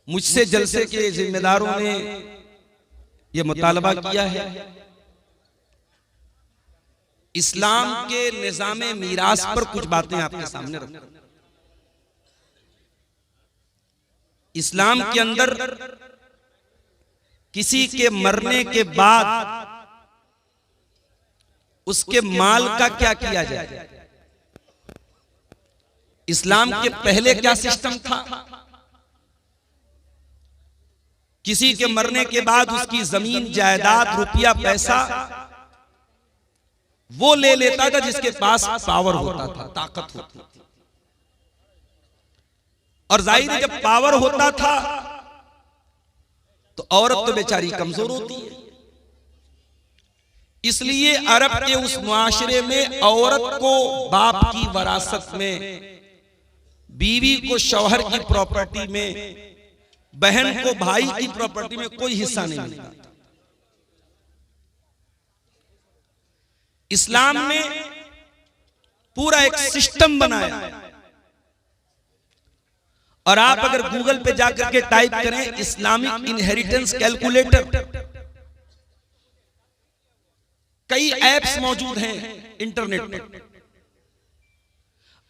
मुझसे जलसे के जिम्मेदारों ने यह मुतालबा किया है इस्लाम के निज़ामे मीरास पर कुछ बातें आपके सामने रखूं। इस्लाम के अंदर किसी के मरने के बाद उसके माल का क्या किया जाए। इस्लाम के पहले क्या सिस्टम था, किसी के मरने के बाद उसकी जमीन जायदाद रुपया पैसा वो ले लेता था जिसके पास पावर होता था, ताकत होती थी। और जाहिर है जब पावर होता था तो औरत तो बेचारी कमजोर होती है, इसलिए अरब के उस मुआशरे में औरत को बाप की वरासत में, बीवी को शौहर की प्रॉपर्टी में, बहन को भाई की प्रॉपर्टी में कोई हिस्सा नहीं मिलता। इस्लाम ने पूरा एक सिस्टम बनाया और आप अगर गूगल पे जाकर के टाइप करें इस्लामिक इनहेरिटेंस कैलकुलेटर, कई ऐप्स मौजूद हैं इंटरनेट में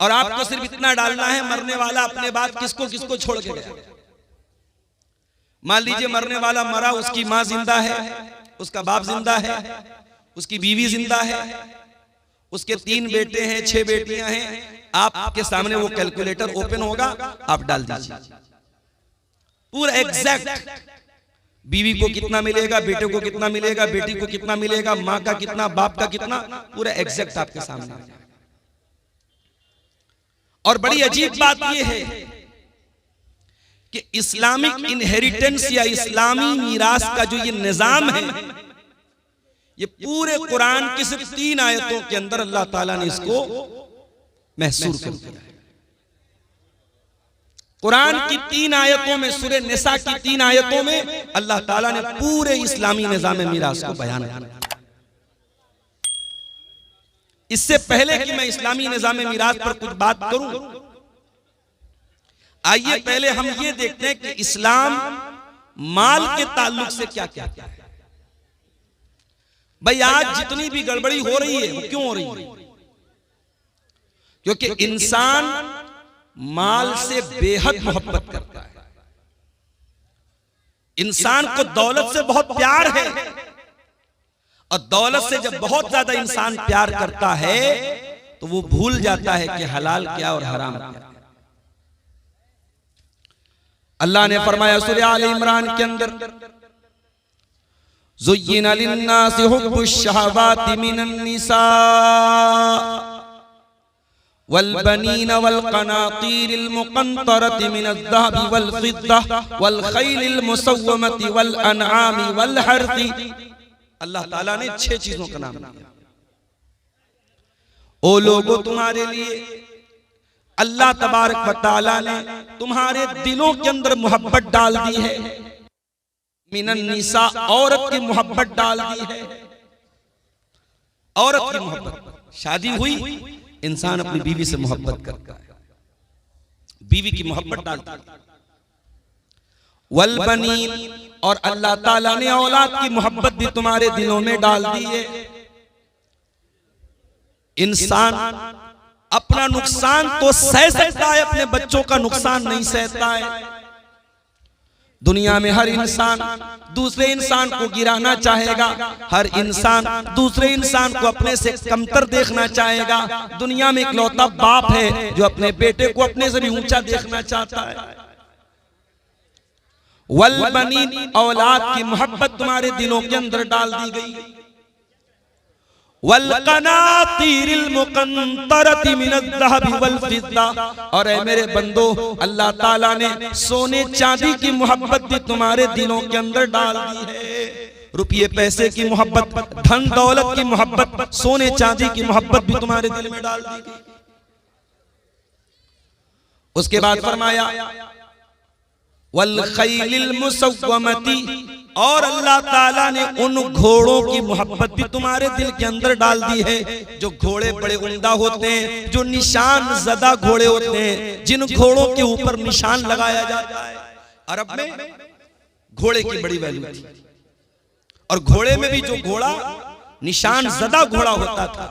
और आपको सिर्फ इतना डालना है मरने वाला अपने बाद किसको किसको छोड़ के गया। मान लीजिए मरने वाला मरा, उसकी मां जिंदा है, उसका बाप जिंदा है, उसकी बीवी जिंदा है, उसके 3 बेटे हैं, 6 बेटियां हैं। आपके सामने वो कैलकुलेटर ओपन होगा, आप डाल दीजिए पूरा एग्जैक्ट, बीवी को कितना मिलेगा, बेटे को कितना मिलेगा, बेटी को कितना मिलेगा, मां का कितना, बाप का कितना, पूरा एग्जैक्ट आपके सामने। और बड़ी अजीब बात यह है कि इस्लामिक इनहेरिटेंस या इस्लामी मीरास का जो ये निजाम है, ये पूरे कुरान की सिर्फ 3 आयतों के अंदर अल्लाह ताला ने इसको महसूर कर दिया है। कुरान की 3 आयतों में, सूरह निसा की 3 आयतों में अल्लाह ताला ने पूरे इस्लामी निजाम मीरास को बयान किया। इससे पहले कि मैं इस्लामी निजाम मीरास पर कुछ बात करूं, आइए पहले हम ये देखते हैं कि इस्लाम माल के ताल्लुक से क्या क्या है। भाई आज जितनी भी गड़बड़ी हो रही है वो क्यों हो रही है? क्योंकि इंसान माल से बेहद मोहब्बत करता है। इंसान को दौलत से बहुत प्यार है और दौलत से जब बहुत ज्यादा इंसान प्यार करता है तो वो भूल जाता है कि हलाल क्या और हराम क्या। अल्लाह ने फरमाया सूरह आल इमरान के अंदर, ज़ुय्यिना लिन्नासि हुब्बुश शहवाति मिनन निसा वल बनीना वल क़नातीरिल मुक़ंतरति मिनज़ ज़हबि वल फ़िद्दा वल ख़ैलिल मुसव्वमति वल अनआमि वल हर्थि। अल्लाह ताला ने 6 चीजों का नाम दिया। ओ लोगों, तुम्हारे लिए अल्लाह तबारक व तआला ने तुम्हारे दिलों के अंदर मोहब्बत डाल दी है। मिनन निसा, औरत की मोहब्बत डाल दी है। औरत की मोहब्बत, शादी हुई, इंसान अपनी बीवी से मोहब्बत करता है, बीवी की मोहब्बत डालता है। वल बनीन, और अल्लाह ताला ने औलाद की मोहब्बत भी तुम्हारे दिलों में डाल दी है। इंसान अपना नुकसान तो सह सकता है, अपने बच्चों का नुकसान नहीं सहता है। दुनिया में हर इंसान दूसरे इंसान को गिराना चाहेगा, हर इंसान दूसरे इंसान को अपने से कमतर देखना चाहेगा। दुनिया में इकलौता बाप है जो अपने बेटे को अपने से भी ऊंचा देखना चाहता है। वल बनीन, औलाद की मोहब्बत तुम्हारे दिलों के अंदर डाल दी गई। वल क़नातीरिल मुक़ंतरति मिनज़ ज़हबि वल फ़िद्दा, और ऐ मेरे बंदो, अल्लाह ताला ने सोने चांदी की मोहब्बत भी तुम्हारे दिलों के अंदर डाल दी है। रुपये पैसे की मोहब्बत, धन दौलत की मोहब्बत, सोने चांदी की मोहब्बत भी तुम्हारे दिल में डाल दी गई। उसके बाद फरमाया वल ख़ैलिल मुसव्वमति, और अल्लाह ताला ने उन घोड़ों की मोहब्बत भी तुम्हारे दिल के अंदर डाल दी है जो घोड़े बड़े उम्दा होते हैं, जो निशान ज़दा घोड़े होते हैं, जिन घोड़ों के ऊपर निशान लगाया जाता है। अरब में घोड़े की बड़ी वैल्यू थी, और घोड़े में भी जो घोड़ा निशान ज़दा घोड़ा होता था,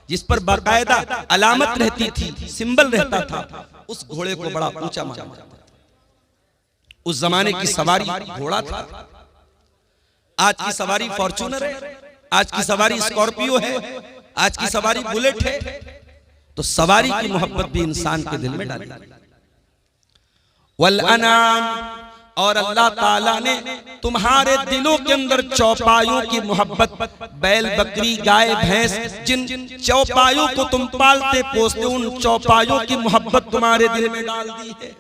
जिस पर बाकायदा अलामत रहती थी, सिंबल रहता था, उस घोड़े को बड़ा ऊंचा माना जाता था। उस जमाने की सवारी घोड़ा था। आज की सवारी फॉर्च्यूनर है, आज की सवारी स्कॉर्पियो है, आज की सवारी बुलेट है। तो सवारी की मोहब्बत भी इंसान के दिल में डाली। वल अनाम, और अल्लाह ताला ने तुम्हारे दिलों के अंदर चौपायों की मोहब्बत, बैल बकरी गाय भैंस, जिन चौपायों को तुम पालते पोसते, उन चौपायों की मोहब्बत तुम्हारे दिल में डाल दी है।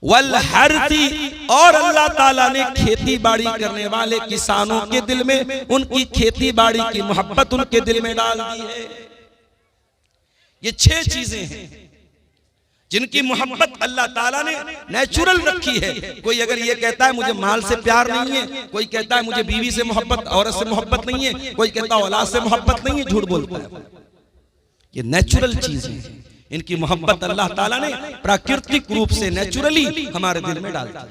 वल हरती, और अल्लाह ताला ने खेती बाड़ी करने वाले किसानों के दिल में उनकी खेती बाड़ी की मोहब्बत उनके दिल में डाल दी है। ये 6 चीजें हैं जिनकी मोहब्बत अल्लाह ताला ने नेचुरल रखी है। कोई अगर ये कहता है मुझे माल से प्यार नहीं है, कोई कहता है मुझे बीवी से मोहब्बत, औरत से मोहब्बत नहीं है, कोई कहता है औलाद से मोहब्बत नहीं है, झूठ बोलता है। ये नेचुरल चीजें हैं, इनकी मोहब्बत अल्लाह ताला ने प्राकृतिक रूप से नेचुरली हमारे दिल में डाल दी।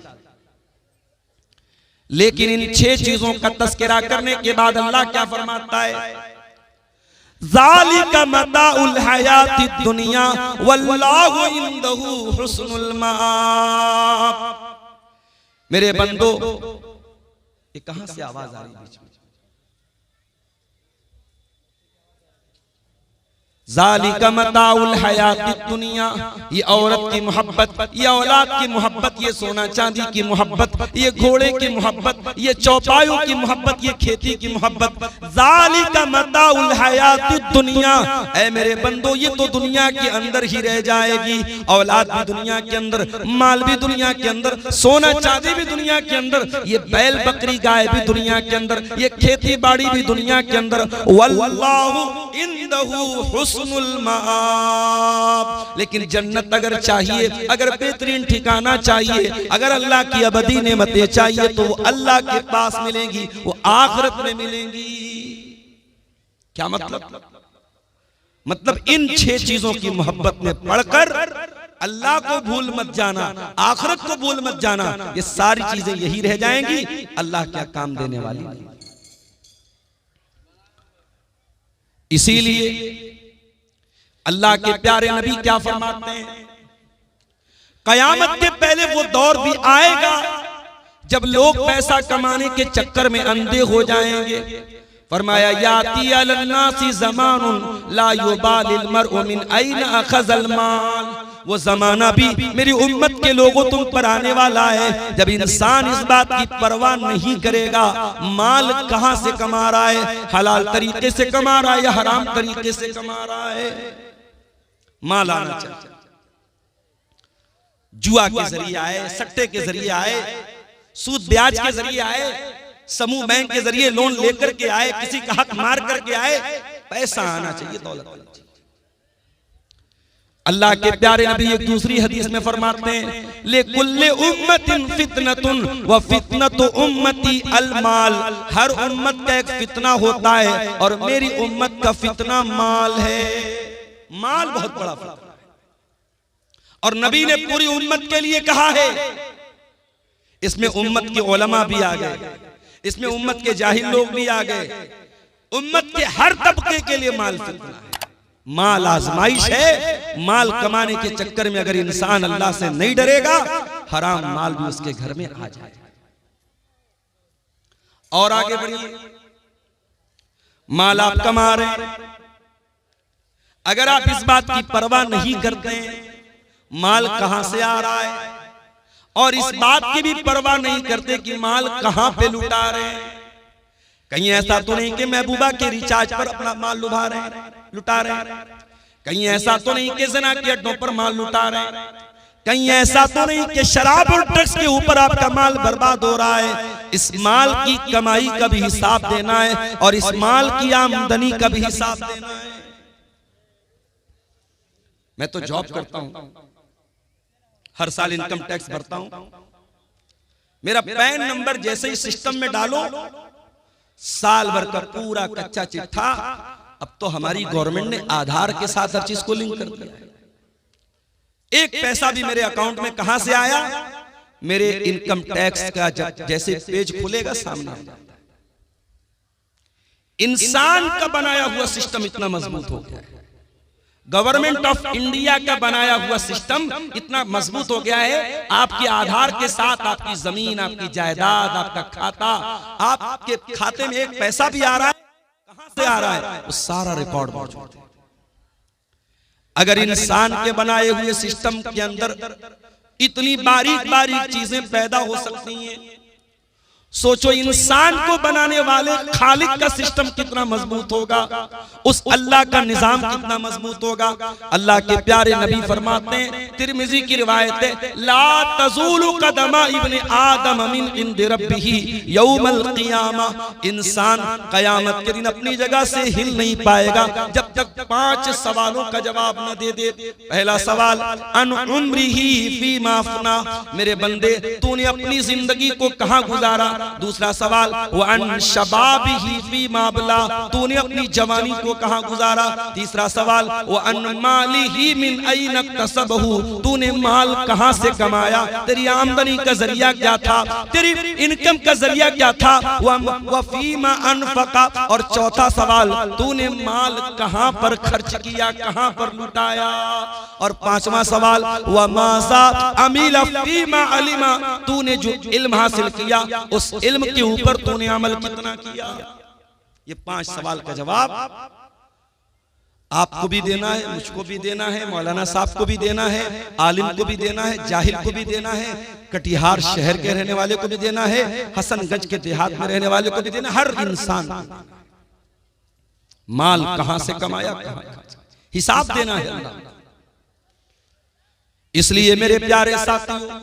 लेकिन इन 6 चीजों का तस्करा करने के बाद अल्लाह क्या फरमाता है? ज़ालिका मताउल हयातिद दुनिया वल्लाहु इंदहु हुस्नुल माआब। मेरे बंदो, ये कहां से आवाज आ रही है बीच में? ज़ालिका मताउल हयातिद दुनिया, ये औरत की मोहब्बत, ये औलाद की मोहब्बत, ये सोना चांदी की मोहब्बत, ये घोड़े की मोहब्बत, ये चौपायों की मोहब्बत, ये खेती की मोहब्बत। ज़ालिका मताउल हयातिद दुनिया, ऐ मेरे बंदो, ये तो दुनिया के अंदर ही रह जाएगी। औलाद भी दुनिया के अंदर, माल भी दुनिया के अंदर, सोना चांदी भी दुनिया के अंदर, ये बैल बकरी गाय भी दुनिया के अंदर, ये खेती बाड़ी भी दुनिया के अंदर। वल्लाहु इंदहु हुस्नुल माआब, लेकिन जन्नत अगर चाहिए, अगर बेहतरीन ठिकाना चाहिए, अगर अल्लाह की अबदी नेमतें चाहिए, तो वो अल्लाह के पास मिलेंगी, वो आखिरत में मिलेंगी। क्या मतलब? मतलब इन 6 चीजों की मोहब्बत में पढ़कर अल्लाह को भूल मत जाना, आखिरत को भूल मत जाना। ये सारी चीजें यही रह जाएंगी, अल्लाह क्या काम देने वाली। इसीलिए अल्लाह के प्यारे नबी क्या फरमाते हैं? कयामत के पहले वो दौर भी आएगा जब लोग पैसा कमाने के चक्कर में अंधे हो जाएंगे। फरमाया याती अलन्नासी ज़मानुन ला युबालिल मर्उ मिन ऐन अखज़ल माल। वो जमाना भी मेरी उम्मत के लोगों तुम पर आने वाला है जब इंसान इस बात की परवाह नहीं करेगा माल कहां से कमा रहा है, हलाल तरीके से कमा रहा है या हराम तरीके से कमा रहा है। माल आना चाहिए, जुआ के जरिए आए, सट्टे के जरिए आए, सूद ब्याज के जरिए आए, समूह बैंक के जरिए लोन लेकर के आए, किसी का हक मार करके आए, पैसा आना चाहिए, दौलत आना चाहिए। अल्लाह के प्यारे नबी एक दूसरी हदीस में फरमाते हैं ले कुल्ले उम्मतिन फितनतुन व फितनतु उम्मती अलमाल। हर उम्मत का एक फितना होता है और मेरी उम्मत का फितना माल है। माल बहुत बड़ा फितना है और नबी ने पूरी उम्मत के लिए कहा है। इसमें उम्मत के उलमा भी आ गए, इसमें उम्मत के जाहिल लोग भी आ गए, उम्मत के हर तबके के लिए माल फितना है। माल आजमाइश है। माल कमाने के चक्कर में अगर इंसान अल्लाह से नहीं डरेगा हराम माल भी उसके घर में आ जाए। और आगे बढ़िए, माल आप कमा रहे हैं, अगर आप इस बात की परवाह नहीं करते माल कहां से आ रहा है और इस बात की भी परवाह नहीं करते कि माल कहां पे लुटा रहे हैं। कहीं ऐसा तो नहीं कि महबूबा के रिचार्ज पर अपना माल लुटा रहे हैं, कहीं ऐसा तो नहीं कि ज़िना के अड्डों पर माल लुटा रहे हैं, कहीं ऐसा तो नहीं कि शराब और ड्रग्स के ऊपर आपका माल बर्बाद हो रहा है। इस माल की कमाई का भी हिसाब देना है और इस माल की आमदनी का भी हिसाब देना है। मैं तो जॉब करता हूं, हर साल इनकम टैक्स भरता हूं। मेरा पैन नंबर जैसे ही सिस्टम में डालो साल भर का पूरा कच्चा चिट्ठा, अब तो हमारी गवर्नमेंट ने आधार के साथ हर चीज को लिंक कर दिया है। एक पैसा भी मेरे अकाउंट में कहां से आया, मेरे इनकम टैक्स का जैसे पेज खुलेगा सामने, इंसान का बनाया हुआ सिस्टम इतना मजबूत हो गया है, गवर्नमेंट ऑफ इंडिया का बनाया हुआ सिस्टम इतना मजबूत हो गया है, आपके आधार के साथ आपकी जमीन, आपकी जायदाद, आपका खाता, आपके खाते में एक पैसा भी आ रहा है, कहां से आ रहा है, वो सारा रिकॉर्ड मौजूद है। अगर इंसान के बनाए हुए सिस्टम के अंदर इतनी बारीक बारीक चीजें पैदा हो सकती हैं, सोचो इंसान को बनाने वाले खालिक का सिस्टम कितना मजबूत होगा, उस अल्लाह का निजाम कितना मजबूत होगा। अल्लाह के प्यारे नबी फरमाते हैं, तिरमिजी की रिवायत है, ला तज़ूलु कदमा इब्ने आदम मिन इंद रब्बिही यौमल क़ियामा, इंसान कयामत के दिन अपनी जगह से हिल नहीं पाएगा जब तक 5 सवालों का जवाब न दे दे। पहला सवाल, अन उम्रिही फीमा अफना, मेरे बंदे तूने अपनी जिंदगी को कहां गुजारा। दूसरा सवाल, वन शबाबिही फीमा अबला, तूने अपनी जवानी को कहां गुजारा। तीसरा सवाल, वन मालिही मिन ऐन इक्तसबहु, तूने माल कहां से कमाया, तेरी आमदनी का जरिया क्या था, तेरी इनकम का जरिया क्या था। व फीमा अनफका, और चौथा सवाल, तूने माल कहां पर खर्च किया, कहां पर लुटाया। और पांचवा सवाल, व माज़ा अमिला फीमा अलिमा, तूने जो इल्म हासिल किया उस इल्म के ऊपर तूने अमल कितना किया। ये 5 सवाल का जवाब आपको भी देना है, मुझको भी देना है, मौलाना साहब को भी देना है, आलिम को भी देना है, जाहिल को भी देना है, कटिहार शहर के रहने वाले को भी देना है, हसनगंज के देहात में रहने वाले को भी देना, हर इंसान माल कहां से कमाया, हिसाब देना है। इसलिए मेरे प्यारे साथियों,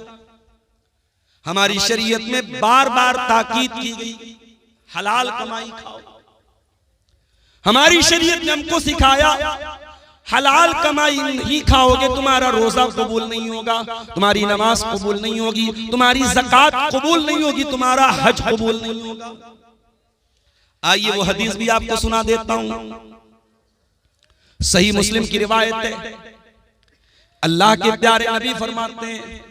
हमारी शरीयत में बार बार ताकीद की गई, हलाल कमाई खाओ। हमारी शरीयत ने हमको सिखाया, हलाल कमाई नहीं खाओगे तुम्हारा रोजा कबूल नहीं होगा, तुम्हारी नमाज कबूल नहीं होगी, तुम्हारी ज़कात कबूल नहीं होगी, तुम्हारा हज कबूल नहीं होगा। आइए वो हदीस भी आपको सुना देता हूं, सही मुस्लिम की रिवायत है। अल्लाह के प्यारे नबी फरमाते हैं,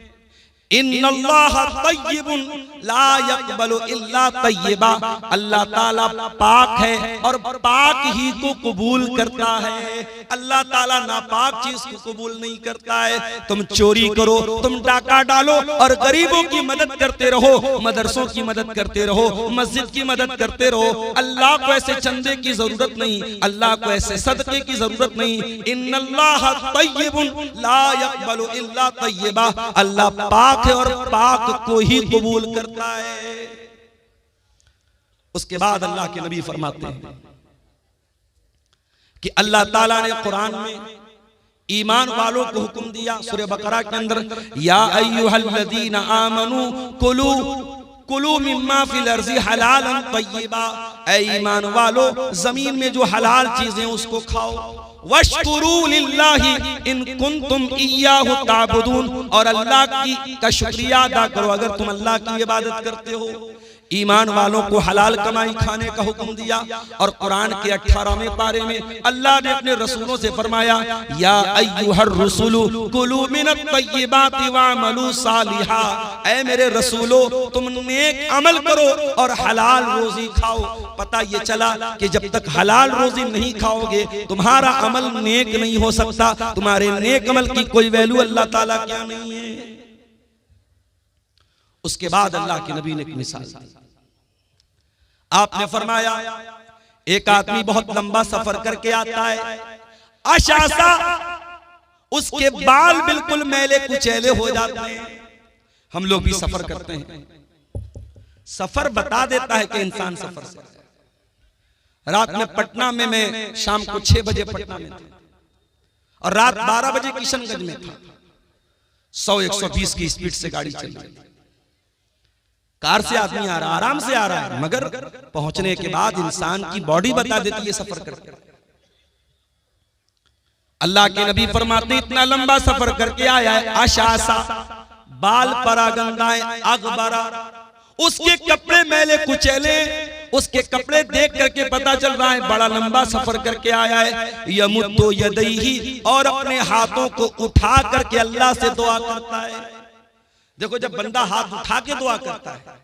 इन्नल्लाह तय्यिबुन ला यक़बलु इल्ला तय्यिबा, अल्लाह ताला पाक है और पाक ही को कबूल करता है। अल्लाह ताला नापाक चीज को कबूल नहीं करता है। तुम चोरी करो, तुम डाका डालो और गरीबों की मदद करते रहो, मदरसों की मदद करते रहो, मस्जिद की मदद करते रहो, अल्लाह को ऐसे चंदे की जरूरत नहीं, अल्लाह को ऐसे सदके की जरूरत नहीं। इन्नल्लाह तय्यिबुन ला यक़बलु इल्ला तय्यिबा, अल्लाह पाक है और पाक को ही कबूल करता है। उसके बाद अल्लाह के नबी फरमाते हैं कि अल्लाह ताला ने कुरान में ईमान वालों को हुक्म दिया, सूरह बकरा के अंदर, या अय्युहल्लज़ीना आमनू कुलू कुलू मिम्मा फिल अर्ज़ि हलालन तय्यिबा, ऐ ईमान वालो जमीन में जो हलाल चीजें उसको खाओ। वश्कुरू लिल्लाहि इन कुंतुम इय्याहु ताबुदून, और अल्लाह का शुक्रिया अदा करो अगर तुम अल्लाह की इबादत करते हो। ईमान वालों को हलाल कमाई खाने का हुक्म दिया। और कुरान के 18वें पारे में अल्लाह ने अपने रसूलों से फरमाया, या अय्युहर रसूलु कुलू मिनत तय्यिबाति वअमलू सालिहा, ऐ मेरे रसूलो तुम नेक अमल करो और हलाल रोजी खाओ। पता ये चला कि जब तक हलाल रोजी नहीं खाओगे तुम्हारा अमल नेक नहीं हो सकता, तुम्हारे नेक अमल की कोई वैल्यू अल्लाह ताला क्या नहीं है। उसके बाद अल्लाह के नबी ने एक मिसाल दी। आपने फरमाया, एक आदमी बहुत लंबा सफर करके आता है, अशासा उसके बाल बिल्कुल मैले कुचैले हो जाते हैं। हम लोग भी सफर करते हैं, सफर बता देता है कि इंसान सफर से। रात में पटना में मैं शाम को 6 बजे पटना में था और रात 12 बजे किशनगंज में था। 100-120 की स्पीड से गाड़ी चल रही थी। कार से आदमी आ रहा, आराम से आ रहा है, मगर पहुंचने के बाद इंसान की बॉडी बता देती है सफर करके। अल्लाह के नबी फरमाते इतना लंबा सफर करके आया है, आशासा बाल परागंदाएं अगबरा, उसके कपड़े मैले कुचैले, उसके कपड़े देख करके पता चल रहा है बड़ा लंबा सफर करके आया है। यमुद्दु यदैहि, और अपने हाथों को उठा करके अल्लाह से दुआ करता है, देखो जब बंदा हाथ उठा के दुआ करता है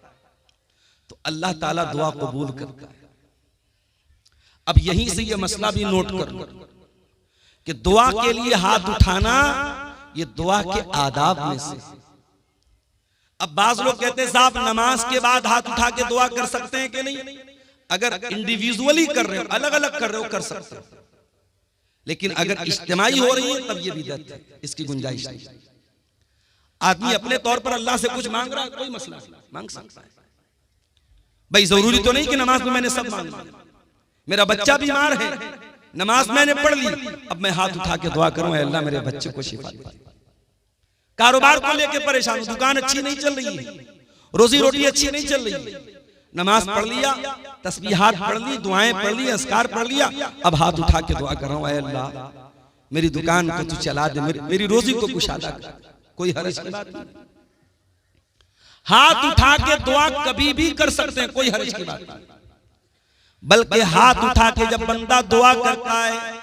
तो अल्लाह ताला दुआ कबूल करता है। अब यहीं से ये मसला भी नोट कर लो कि दुआ के लिए हाथ उठाना ये दुआ के आदाब में से। अब बाज लोग कहते हैं साहब नमाज के बाद हाथ उठा के दुआ कर सकते हैं कि नहीं? अगर इंडिविजुअली कर रहे हो, अलग अलग कर रहे हो, कर सकते हो, लेकिन अगर इज्तिमाई हो रही है तब ये बिदअत है, इसकी गुंजाइश नहीं। आदमी अपने तौर पर अल्लाह से कुछ मांग रहा है, कोई मसला नहीं, मांग सकता है भाई। जरूरी तो नहीं कि नमाज में मैंने सब मांगा। मेरा बच्चा बीमार है, नमाज मैंने पढ़ ली, अब मैं हाथ उठा के दुआ करूं अल्लाह मेरे बच्चे को शिफा दे। कारोबार को लेके परेशान हूं, दुकान अच्छी नहीं चल रही है, रोजी रोटी अच्छी नहीं चल रही है, नमाज पढ़ लिया, तस्बीहात पढ़ ली, दुआएं पढ़ ली, अस्कार पढ़ लिया, अब हाथ उठा के दुआ कर रहा हूं अल्लाह मेरी दुकान को तू चला दे, मेरी रोजी को कुशादा कर। कोई हर्ज की बात नहीं, हाथ उठा के दुआ कभी भी कर सकते हैं, कोई हर्ज की बात नहीं। बल्कि हाथ उठा के जब बंदा दुआ करता है,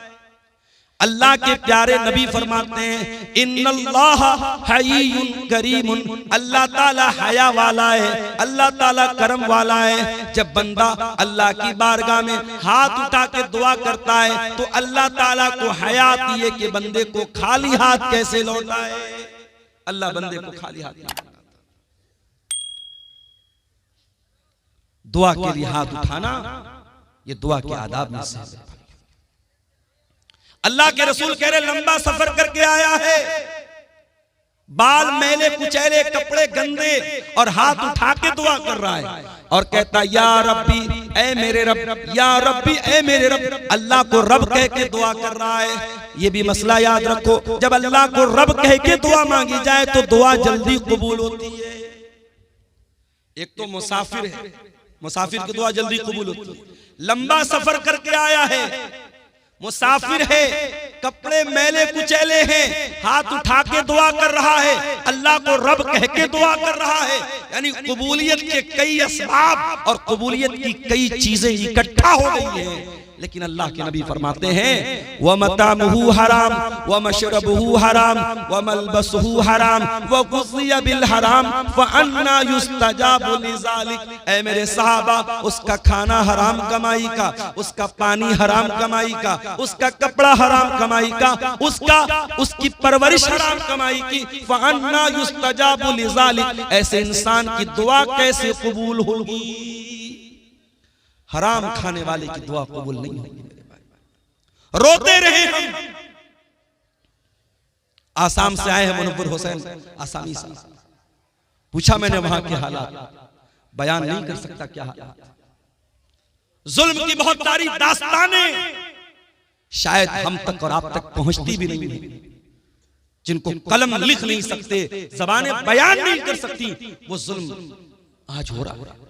अल्लाह के प्यारे नबी फरमाते हैं इन्नल्लाह हय्युन करीमुन, अल्लाह ताला हया वाला है, अल्लाह ताला करम वाला है। जब बंदा अल्लाह की बारगाह में हाथ उठा के दुआ करता है तो अल्लाह ताला को हया आती है कि बंदे को खाली हाथ कैसे लौटाए। अल्लाह बंदे को खाली हाथ नहीं लौटाता। दुआ के लिए हाथ उठाना ये दुआ के आदाब में से है। अल्लाह के रसूल कह रहे लंबा सफर करके आया है, बाल मैले कुचैले, कपड़े गंदे, और हाथ उठा के दुआ कर रहा है और कहता या रब्बी ऐ मेरे रब, या रब्बी ऐ मेरे रब। अल्लाह को रब कह के दुआ कर रहा है। ये भी मसला याद रखो, जब अल्लाह को रब कह के दुआ मांगी जाए तो दुआ जल्दी कबूल होती है। एक तो मुसाफिर है, मुसाफिर की दुआ जल्दी कबूल होती है। लंबा सफर करके आया है, मुसाफिर है, कपड़े मैले कुचैले हैं, हाथ उठा के दुआ कर रहा है, अल्लाह को रब कह के दुआ कर रहा है। यानी कबूलियत के कई असबाब और कबूलियत की कई चीजें इकट्ठा हो गई हैं। लेकिन अल्लाह के नबी फरमाते हैं व मतामुहु हराम व मशरबुहु हराम व मलबसुहु हराम व गुज़िया बिल हराम फअन्ना युस्तजाबु लिज़ालिक। ऐ मेरे सहाबा, उसका खाना हराम कमाई का, उसका पानी हराम कमाई का, उसका कपड़ा हराम कमाई का, उसकी परवरिश हराम कमाई की। फअन्ना युस्तजाबु लिज़ालिक। ऐसे इंसान की दुआ कैसे कबूल होगी? हराम खाने वाले की दुआ कबूल नहीं होगी मेरे भाई। रोते रहे हम। आसाम से आए हैं मुनव्वर हुसैन आसामी से, पूछा मैंने वहां के हालात, बयान नहीं कर सकता क्या हालात। जुल्म की बहुत सारी दास्तानें शायद हम तक और आप तक पहुंचती भी नहीं है, जिनको कलम लिख नहीं सकते, ज़बानें बयान नहीं कर सकती, वो जुल्म आज हो रहा है।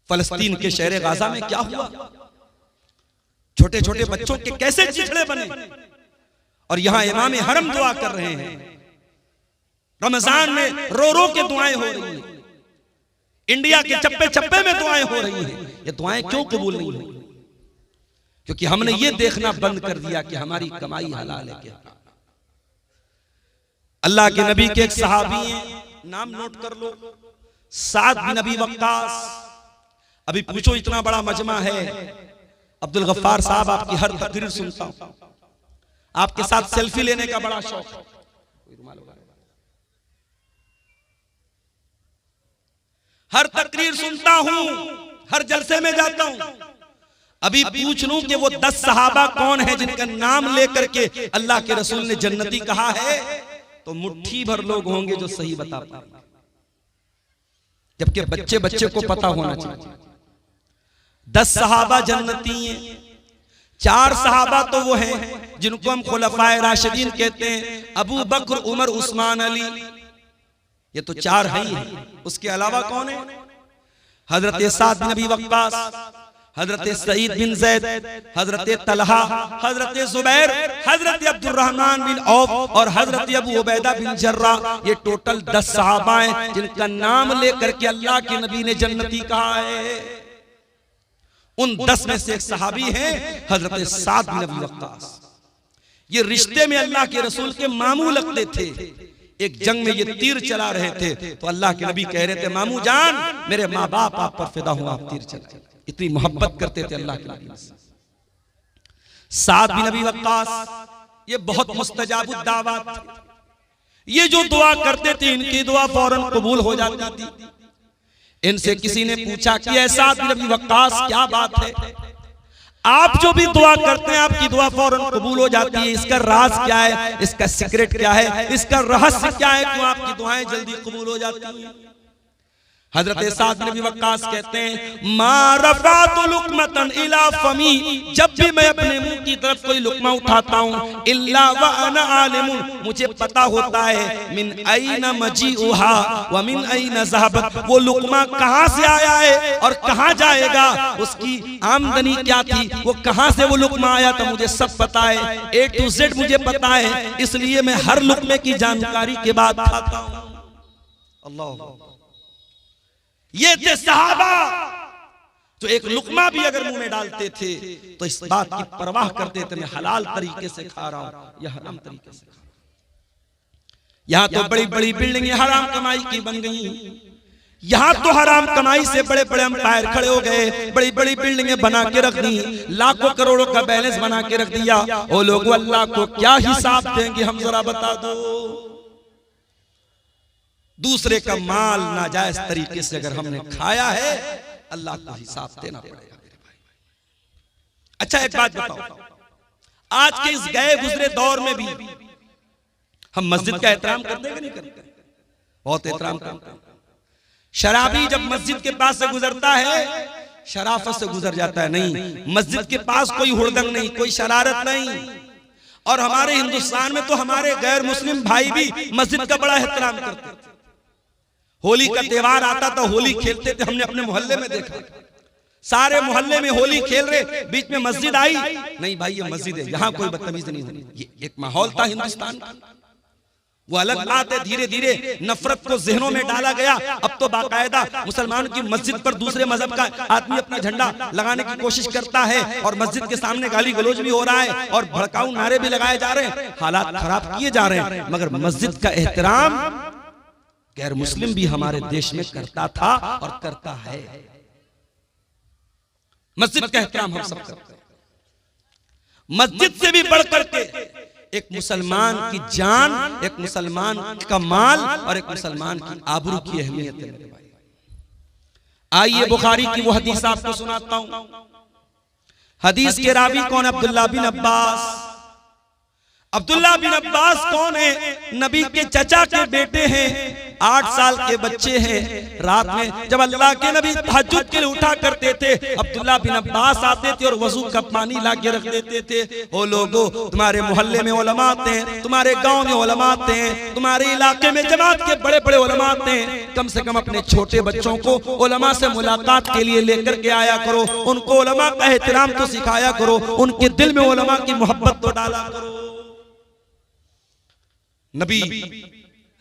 फलस्तीन के शहर गाजा में क्या हुआ? छोटे छोटे बच्चों के कैसे चिथड़े बने, और यहां इमाम हरम दुआ कर रहे हैं। रमजान में रो रो के दुआएं हो रही हैं, इंडिया के चप्पे चप्पे में दुआएं हो रही हैं। ये दुआएं क्यों कबूल नहीं हुई? क्योंकि हमने ये देखना बंद कर दिया कि हमारी कमाई हलाल है क्या। अल्लाह के नबी के एक सहाबी हैं, नाम नोट कर लो, साद बिन नबी वक्कास। अभी पूछो, इतना बड़ा मजमा है, अब्दुल गफ्फार साहब आपकी हर तकरीर सुनता हूं, आपके साथ सेल्फी लेने का बड़ा शौक है, हर तकरीर सुनता हूं, हर जलसे में जाता हूं। अभी पूछ लूं कि वो 10 सहाबा कौन है जिनका नाम लेकर के अल्लाह के रसूल ने जन्नती कहा है, तो मुट्ठी भर लोग होंगे जो सही बता पाए, जबकि बच्चे बच्चे को पता होना चाहिए। 10 सहाबा जन्नती हैं। 4 सहाबा तो वो हैं जिनको हम खुलफाए राशिदीन कहते हैं, अबू बकर, उमर, उस्मान, अली। ये तो 4 हैं। उसके अलावा कौन है? हजरत साद बिन नबी वक्कास, हजरत सईद बिन जैद, हजरत तलहा, हजरत जुबैर, हजरत अब्दुर्रहमान बिन औफ और हजरत अबू उबैदा बिन जर्रा। ये टोटल 10 सहाबा हैं जिनका नाम लेकर के अल्लाह के नबी ने जन्नती कहा है। उन 10 में से एक सहाबी हैं हजरत साद बिन नबी वक्कास। ये रिश्ते में अल्लाह के रसूल के मामू लगते थे। एक जंग में ये तीर चला रहे थे तो अल्लाह के नबी कह रहे थे मामू जान मेरे माँ बाप आप पर फिदा हूं, आप तीर चला। इतनी मोहब्बत करते थे अल्लाह के नबी से। साद बिन अबी वक्कास ये बहुत मुस्तजाबुद दावत थे। ये जो दुआ करते थे इनकी दुआ फौरन कबूल हो जाती थी। इनसे किसी ने पूछा कि ऐसा साद बिन अबी वक्कास क्या बात है, आप जो भी दुआ करते हैं आपकी दुआ फौरन कबूल हो जाती है, इसका राज क्या है, इसका सीक्रेट क्या है, इसका रहस्य क्या है, क्यों आपकी दुआएं जल्दी कबूल हो जाती हैं? हजरत साद बिन अबी वक्कास कहते हैं मा रफ़अतु लुक़मतन इला फमी, जब भी मैं अपने मुंह की तरफ कोई लुक़मा उठाता हूँ इल्ला व अना आलिमुन, मुझे पता होता है मिन ऐना मजीउहा व मिन ऐना ज़हबत, वो लुक़मा कहाँ से आया है और कहाँ जाएगा, उसकी आमदनी क्या थी, वो कहाँ से वो लुक़मा आया था, मुझे सब पता है, A to Z मुझे पता है, इसलिए मैं हर लुक़मे की जानकारी के बाद खाता हूँ। अल्लाह, ये थे सहाबा तो एक लुकमा भी अगर मुंह में डालते थे तो इस बात की परवाह करते थे मैं हलाल तरीके से खा रहा हूं या हराम तरीके से खा रहा हूं। यहां तो बड़ी बड़ी बिल्डिंगें हराम कमाई की बन गई, यहां तो हराम कमाई से बड़े बड़े अंपायर खड़े हो गए, बड़ी बड़ी बिल्डिंगें बना के रख दी, लाखों करोड़ों का बैलेंस बना के रख दिया। वो लोग अल्लाह को क्या हिसाब देंगे हम जरा बता दो। दूसरे का माल नाजायज तरीके से अगर हमने खाया है अल्लाह को हिसाब देना पड़ेगा मेरे भाई। अच्छा एक बात बताओ, आज के इस गए गुजरे दौर में भी हम मस्जिद का एहतराम करते हैं कि नहीं करते? बहुत एहतराम करते हैं। शराबी जब मस्जिद के पास से गुजरता है शराफत से गुजर जाता है, नहीं मस्जिद के पास कोई हुड़दंग नहीं, कोई शरारत नहीं। और हमारे हिंदुस्तान में तो हमारे गैर मुस्लिम भाई भी मस्जिद का बड़ा एहतराम करते थे। होली का त्योहार आता था होली खेलते थे, हमने अपने मोहल्ले में देखा, सारे मोहल्ले में होली खेल रहे, बीच में मस्जिद आई, नहीं भाई ये मस्जिद है, यहाँ कोई बदतमीजी नहीं होनी। ये एक माहौल था हिंदुस्तान का, वो अलग बात है। धीरे धीरे नफरत को जहनों में डाला गया, अब तो बाकायदा मुसलमानों की मस्जिद पर दूसरे मजहब का आदमी अपना झंडा लगाने की कोशिश करता है और मस्जिद के सामने गाली गलौज भी हो रहा है और भड़काऊ नारे भी लगाए जा रहे हैं, हालात खराब किए जा रहे हैं। मगर मस्जिद का एहतराम गैर मुस्लिम भी हमारे देश में करता था और करता है। मस्जिद का एहतराम हम सब करते हैं। मस्जिद से भी बढ़ करके एक मुसलमान की जान, एक मुसलमान का माल और एक मुसलमान की आबरू की अहमियत है मेरे भाई। आइए बुखारी की वो हदीस आपको सुनाता हूं। हदीस के रावी कौन? अब्दुल्लाह बिन अब्बास। अब्दुल्लाह बिन अब्बास कौन है? नबी के चचा के बेटे हैं, 8 साल के बच्चे हैं। रात में जब अल्लाह के नबी तहज्जुद के लिए उठा करते थे, अब्दुल्लाह बिन अब्बास आते थे और वजू का पानी ला के रख देते थे। ओ लोगों, तुम्हारे मोहल्ले में उलमा आते हैं, तुम्हारे गांव में उलमा आते हैं, तुम्हारे इलाके में जमात के बड़े बड़े उलमा आते हैं, कम से कम अपने छोटे बच्चों को उलमा से मुलाकात के लिए लेकर के आया करो, उनको उलमा का एहतराम तो सिखाया करो, उनके दिल में उलमा की मोहब्बत तो डाला करो। नबी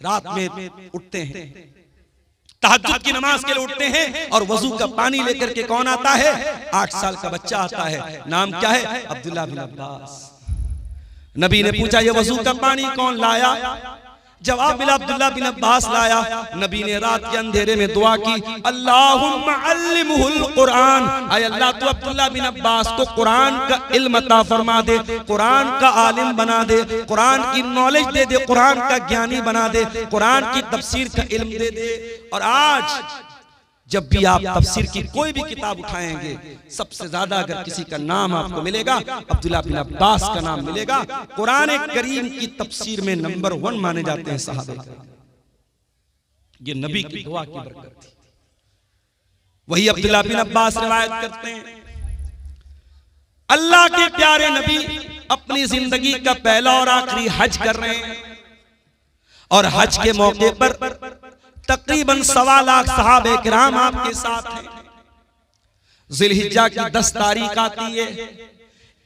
रात में उठते हैं, तहज्जुद की नमाज के लिए उठते हैं और वजू का पानी लेकर के कौन आता है? 8 साल का बच्चा आता है। नाम क्या है? अब्दुल्लाह बिन अब्बास। नबी ने पूछा ये वजू का पानी कौन लाया? जवाब मिला अब्दुल्लाह बिन अब्बास लाया। नबी ने रात के अंधेरे में दुआ की, अल्लाहुम्मा अल्लिमहुल कुरान, आय अल्लाह तू अब्दुल्लाह बिन अब्बास को कुरान का इल्म अता फरमा दे, कुरान का आलिम बना दे, कुरान की नॉलेज दे दे, कुरान का ज्ञानी बना दे, कुरान की तफसीर का इल्म दे दे। और आज जब भी आप तफसीर की कोई भी किताब उठाएंगे, सबसे ज्यादा अगर किसी का नाम आपको मिलेगा अब्दुल्लाह बिन अब्बास का नाम मिलेगा। कुरान करीम की तफसीर में नंबर 1 माने जाते हैं सहाबा। ये नबी की दुआ की बरकत थी। वही अब्दुल्लाह बिन अब्बास रिवायत करते हैं, अल्लाह के प्यारे नबी अपनी जिंदगी का पहला और आखिरी हज कर रहे हैं और हज के मौके पर तकरीबन 1.25 लाख सहाबे किराम आपके साथ हैं। जिलहिज्जा की 10 तारीख आती है,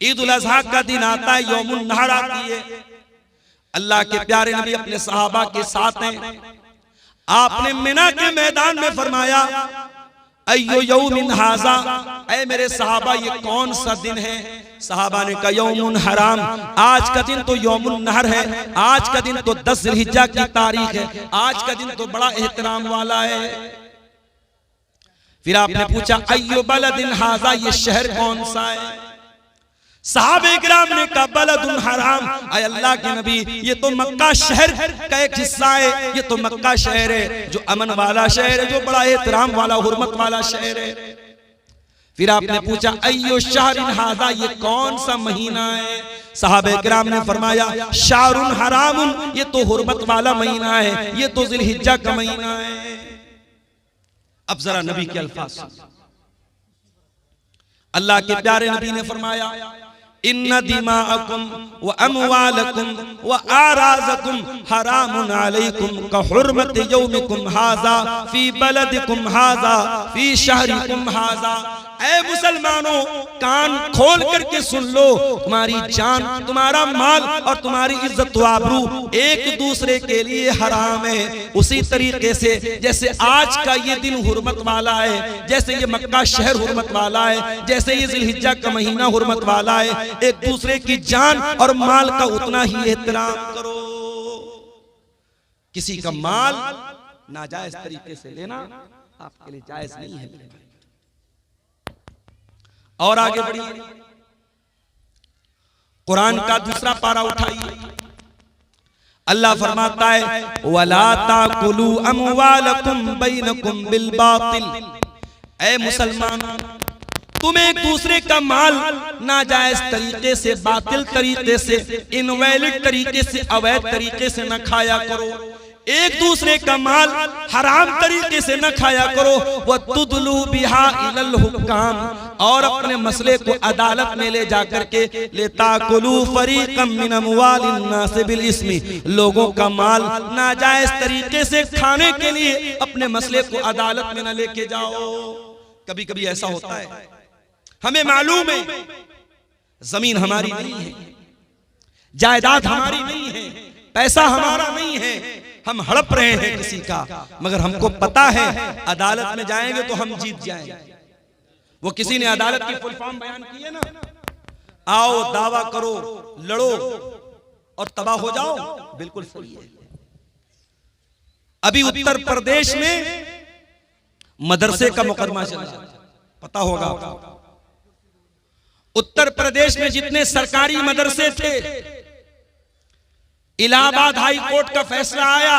ईद उल अज़हा का दिन आता है, यौमुन नहर आती है। अल्लाह के प्यारे नबी अपने सहाबा के साथ हैं। आपने मिना के मैदान में फरमाया, अय्यो यौमिन हाज़ा, ऐ मेरे सहाबा ये कौन सा दिन है? सहाबा ने कहा यौमुन हराम, आज का दिन तो यौमुन नहर है, आज का दिन तो 10 ज़िलहिज्जा की तारीख है, आज का दिन तो बड़ा एहतराम वाला है। फिर आपने पूछा अय्यु बलदिन हाज़ा, ये शहर कौन सा है? सहाबे किराम ने कहा बलदुन हराम, अय अल्लाह के नबी ये तो मक्का शहर का एक हिस्सा है, ये तो मक्का शहर है जो अमन वाला शहर है, जो बड़ा एहतराम वाला हुर्मत वाला शहर है। फिर आपने पूछा अय्यु शहरिन हाज़ा, ये कौन सा महीना है? सहाबे किराम ने फरमाया शारुन हरामुन, ये तो हुर्मत वाला महीना है, ये तो ज़िलहिज्जा का महीना है। अब जरा नबी के अल्फाज, अल्लाह के प्यारे नबी ने फरमाया इन्ना दिमाअकुम व अमवालकुम व आराज़कुम हरामुन अलैकुम का हुर्मत यौमिकुम हाज़ा फी बलदिकुम हाज़ा फी शहरिकुम हाज़ा। ऐ मुसलमानों, कान खोल करके सुन लो, तुम्हारी जान, तुम्हारा माल और तुम्हारी इज्जत व आबरू एक दूसरे के लिए हराम है। उसी तरीके से जैसे आज का ये दिन हुर्मत वाला है, जैसे ये मक्का शहर हुर्मत वाला है, जैसे ये ज़िलहिज्जा का महीना हुर्मत वाला है, एक दूसरे की जान और माल का उतना ही एहतराम करो। किसी का माल नाजायज तरीके से लेना आपके लिए जायज नहीं है। और आगे बढ़िए, कुरान का दूसरा पारा उठाइए। अल्लाह फरमाता है वला ताकुलू अमवालकुम बैनकुम बिल बातिल। ऐ मुसलमानों, तुम एक दूसरे का माल नाजायज तरीके से, बातिल तरीके से, इनवैलिड तरीके से, अवैध तरीके से न खाया करो। एक दूसरे का माल हराम तरीके से न खाया करो। वह तुदलू बिहा इलल हुक्काम, और अपने मसले को अदालत में ले जाकर के लेताकुलू फरीकम मिन अमवालिन नास बिल इस्मी, लोगों का माल नाजायज तरीके से खाने के लिए अपने मसले को अदालत में न लेके जाओ। कभी कभी ऐसा होता है, हमें मालूम है जमीन हमारी नहीं है, जायदाद हमारी नहीं है, पैसा हमारा नहीं है, हम हड़प रहे हैं किसी का, मगर हमको पता है अदालत में जाएंगे तो हम जीत जाएंगे। वो किसी ने अदालत की फुल फॉर्म बयान की है ना, आओ दावा करो, लड़ो और तबाह हो जाओ, बिल्कुल सही है। अभी उत्तर प्रदेश में मदरसे का मुकदमा चल रहा है, पता होगा। उत्तर प्रदेश में जितने सरकारी मदरसे थे, इलाहाबाद हाई कोर्ट का फैसला आया